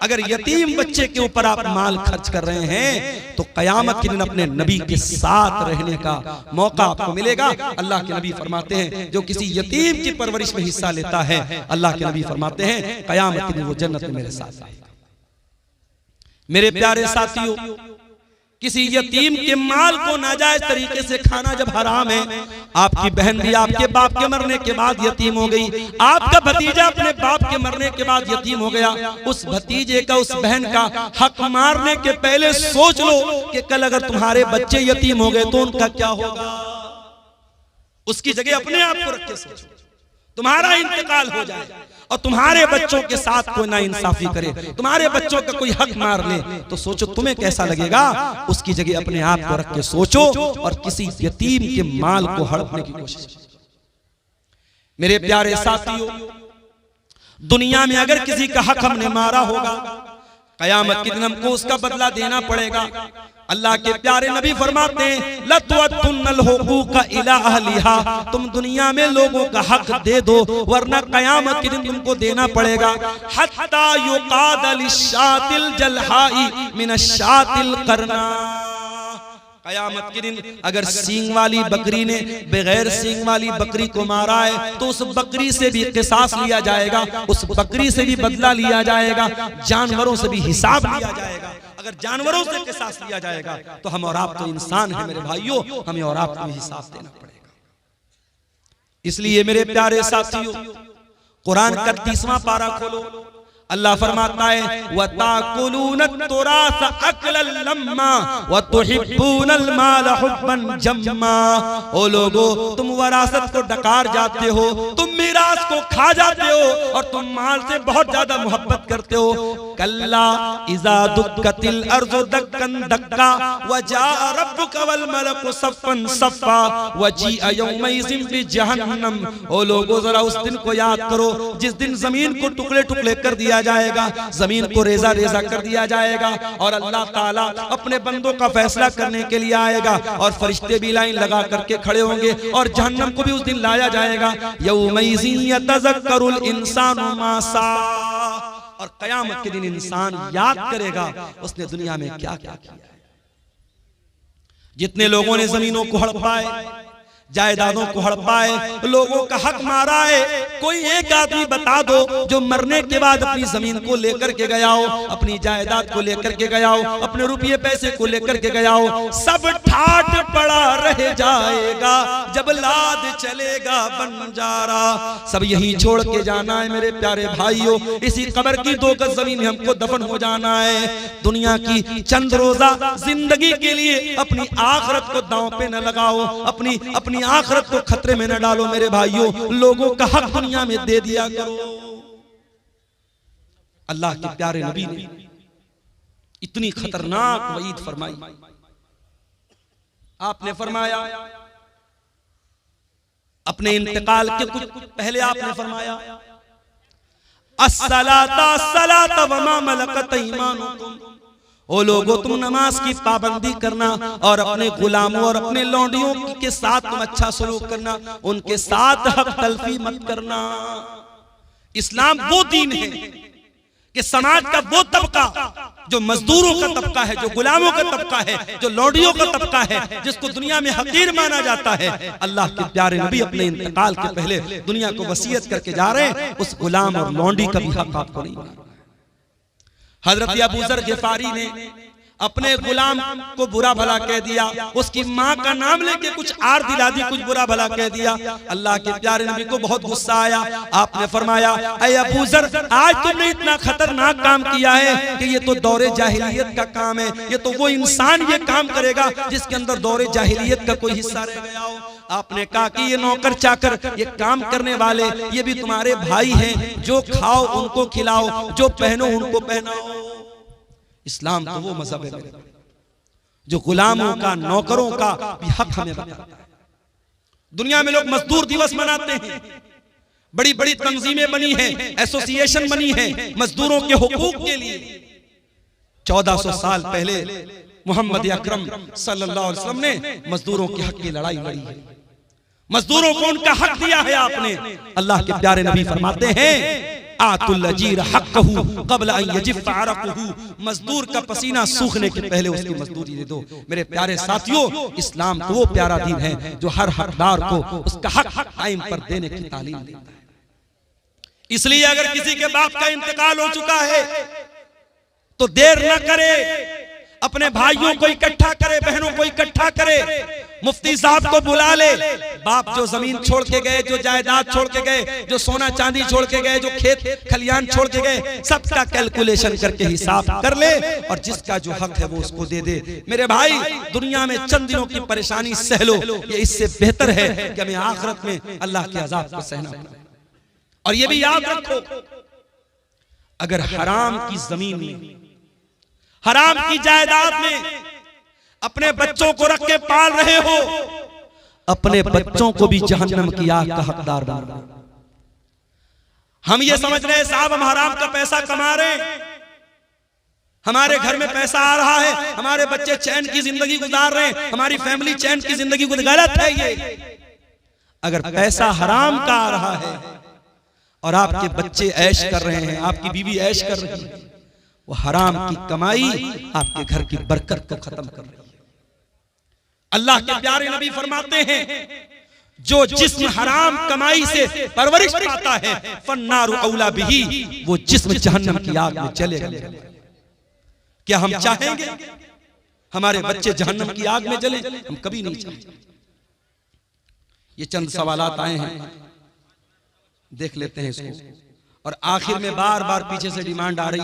अगर यतीम बच्चे के ऊपर आप माल खर्च कर रहे हैं तो कयामत के दिन अपने नबी के साथ रहने का मौका आपको मिलेगा। अल्लाह के नबी फरमाते हैं जो किसी यतीम की परवरिश में हिस्सा लेता है, अल्लाह के नबी फरमाते हैं कयामत के दिन वो जन्नत में मेरे साथ आएगा। मेरे प्यारे साथियों, किसी यतीम के माल को नाजायज तरीके से खाना जब हराम है, आपकी बहन भी आपके बाप के मरने के बाद यतीम हो गई, आपका भतीजा अपने बाप के मरने के बाद यतीम हो गया, उस भतीजे का, उस बहन का हक मारने के पहले सोच लो कि कल अगर तुम्हारे बच्चे यतीम हो गए तो उनका क्या होगा। उसकी जगह अपने आप को रख के सोचो, तुम्हारा इंतकाल हो जाए और तुम्हारे बच्चों के साथ कोई ना इंसाफी करे, तुम्हारे बच्चों का कोई हक मार ले, तो सोचो तुम्हें कैसा लगेगा। उसकी जगह अपने आप को रख के सोचो और किसी यतीम के माल को हड़पने की कोशिश। मेरे प्यारे साथियों, दुनिया में अगर किसी का हक हमने मारा होगा, कयामत के दिन हमको उसका बदला देना पड़ेगा। अल्लाह के प्यारे नबी फरमाते हैं लतवतुन्नल हुकूक इला अहलिहा, तुम दुनिया में लोगों का हक दे दो वरना कयामत के दिन तुमको देना पड़ेगा। हत्ता युकाद लिशातिल जलहाई मिनशातिल करना, कयामत के दिन अगर सींग वाली बकरी ने बगैर सींग वाली बकरी को मारा है तो उस बकरी से भी किसास लिया जाएगा, उस बकरी से भी बदला लिया जाएगा, जानवरों से भी हिसाब लिया जाएगा। अगर जानवरों से किसास लिया जाएगा तो हम और आप तो इंसान हैं मेरे भाइयों, हमें और आपको हिसाब देना पड़ेगा। इसलिए मेरे प्यारे साथियों, कुरान का 30वां पारा खोलो, अल्लाह फरमाता है वताकुलून तुरास अकलन लम्मा वतुहिब्बूनल माल हुब्बन जम्मा। ओ लोगो, तुम वरासत को डकार जाते हो, तुम मीरास को खा जाते हो और तुम माल से बहुत ज्यादा मोहब्बत करते हो। कल्ला इज़ा दुक्कतिल अर्ज़ु दक्कन दक्का वजा रब्बुका वल मलकु सफ़्फ़न सफ़्फ़ा वजीअ यौमइज़िन बिजहन्नम। ओ लोगो, जरा उस दिन को याद करो जिस दिन जमीन को टुकड़े टुकड़े कर दिया जाएगा, जमीन को रेजा रेजा कर दिया जाएगा और अल्लाह ताला अपने बंदों का फैसला करने के लिए आएगा और फरिश्ते भी लाइन लगा करके खड़े होंगे और जहन्नम को भी उस दिन लाया जाएगा। यौमइज़िन यतज़क्करुल इंसानु मा सा, और कयामत के दिन इंसान याद करेगा उसने दुनिया में क्या क्या किया है। जितने लोगों ने जमीनों को हड़पाए, जायदादों को हड़पाए, लोगों का हक मारा है, कोई एक आदमी बता दो जो मरने के बाद अपनी जमीन को लेकर के गया हो, अपनी जायदाद को लेकर के गया हो, अपने रुपये पैसे को लेकर के गया हो, सब ठाट पड़ा रह जाएगा जब लाद चलेगा बंजारा। सब यही छोड़ के जाना है मेरे प्यारे भाइयों, इसी कब्र की 2 गज जमीन में हमको दफन हो जाना है। दुनिया की चंद रोजा जिंदगी के लिए अपनी आखिरत को दांव पे न लगाओ, अपनी आखिरत को खतरे में न डालो मेरे भाइयों। लोगों का हक दुनिया में दे दिया करो। अल्लाह के प्यारे नबी ने इतनी खतरनाक वईद फरमाई। आपने फरमाया अपने इंतकाल के कुछ पहले आपने फरमाया अस्सलाता सलाता वमा मलकत ईमानुकुम। ओ लोगों, तुम नमाज की पाबंदी करना और अपने गुलामों और अपने लौंडियों के साथ तुम अच्छा सलूक करना, उनके साथ हक तलफी मत करना। इस्लाम वो दीन है कि समाज का वो तबका जो मजदूरों का तबका है, जो गुलामों का तबका है, जो लौंडियों का तबका है, जिसको दुनिया में हकीर माना जाता है, अल्लाह के प्यारे नबी अपने इंतकाल के पहले दुनिया को वसीयत करके जा रहे हैं, उस गुलाम और लौंडी का भी हक आपको नहीं माना। हजरत अबू ज़र ग़िफ़ारी ने अपने गुलाम को बुरा भला कह दिया, उसकी माँ का नाम लेके कुछ आर दिला दी, कुछ बुरा भला कह दिया। अल्लाह के प्यारे नबी को बहुत गुस्सा आया। आपने फरमाया, ऐ अबू ज़र, आज तुमने इतना खतरनाक काम किया है कि ये तो दौरे जाहिलियत का काम है। ये तो वो इंसान ये काम करेगा जिसके अंदर दौरे जाहिलियत का कोई हिस्सा रह गया हो। आपने कहा कि ये नौकर चाकर, ये काम करने वाले, ये भी तुम्हारे भाई हैं। जो खाओ उनको खिलाओ, जो पहनो उनको पहनाओ। इस्लाम तो वो मजहब है जो गुलामों का, नौकरों का भी हक हमें बताता है। दुनिया में लोग मजदूर दिवस मनाते हैं, बड़ी बड़ी तंजीमें बनी हैं, एसोसिएशन बनी है मजदूरों के हुकूक के लिए। 1400 साल पहले मोहम्मद अकरम सल्लल्लाहु अलैहि वसल्लम ने मजदूरों के हक की लड़ाई लड़ी है। मजदूरों को उनका हक दिया है आपने। अल्लाह के प्यारे नबी फरमाते हैं, आतुल अजीर हक़्क़हु क़ब्ल अन यजिफ़ अरक़हु, मजदूर का पसीना सूखने के पहले उसकी मजदूरी दे दो। मेरे प्यारे साथियों, इस्लाम तो वो प्यारा दीन है जो हर हकदार को उसका हक टाइम पर देने की तालीम देता है। इसलिए अगर किसी के बाप का इंतकाल हो चुका है तो देर न करे, अपने भाइयों को इकट्ठा करे, बहनों को इकट्ठा करे, मुफ्ती साहब को बुला ले। बाप जो जमीन छोड़ के गए, जो जायदाद छोड़ के गए, जो सोना चांदी छोड़ के गए, जो खेत खलियान छोड़ के गए, सबका कैलकुलेशन करके हिसाब कर ले और जिसका जो हक है वो उसको दे दे। मेरे भाई, दुनिया में चंद दिनों की परेशानी सह लो, ये इससे बेहतर है कि हमें आखिरत में अल्लाह के अजाब को सहना पड़े। और ये भी याद रखो, अगर हराम की जमीन में, हराम की जायदाद में अपने बच्चों को रख के पाल रहे हो, अपने बच्चों को भी जहन्नम की आग का हकदार बना रहे हो। हम ये समझ रहे हैं साहब हम हराम का पैसा कमा रहे हैं, हमारे घर में पैसा आ रहा है, हमारे बच्चे चैन की जिंदगी गुजार रहे हैं, हमारी फैमिली चैन की जिंदगी गुजार। गलत है ये। अगर पैसा हराम का आ रहा है और आपके बच्चे ऐश कर रहे हैं, आपकी बीवी ऐश कर रही है, वो हराम की कमाई आपके घर की बरकत को खत्म कर रही है। अल्लाह के प्यारे नबी फरमाते हैं, जो जिस्म हराम कमाई से परवरिश पाता है फन्नारु औला बिही, वो जिस्म जहन्नम की आग में जलेगा। क्या हम चाहेंगे हमारे बच्चे जहन्नम की आग में जले? हम कभी नहीं चाहेंगे। ये चंद सवालात आए हैं, देख लेते हैं इसको। और आखिर में बार बार पीछे से डिमांड आ रही है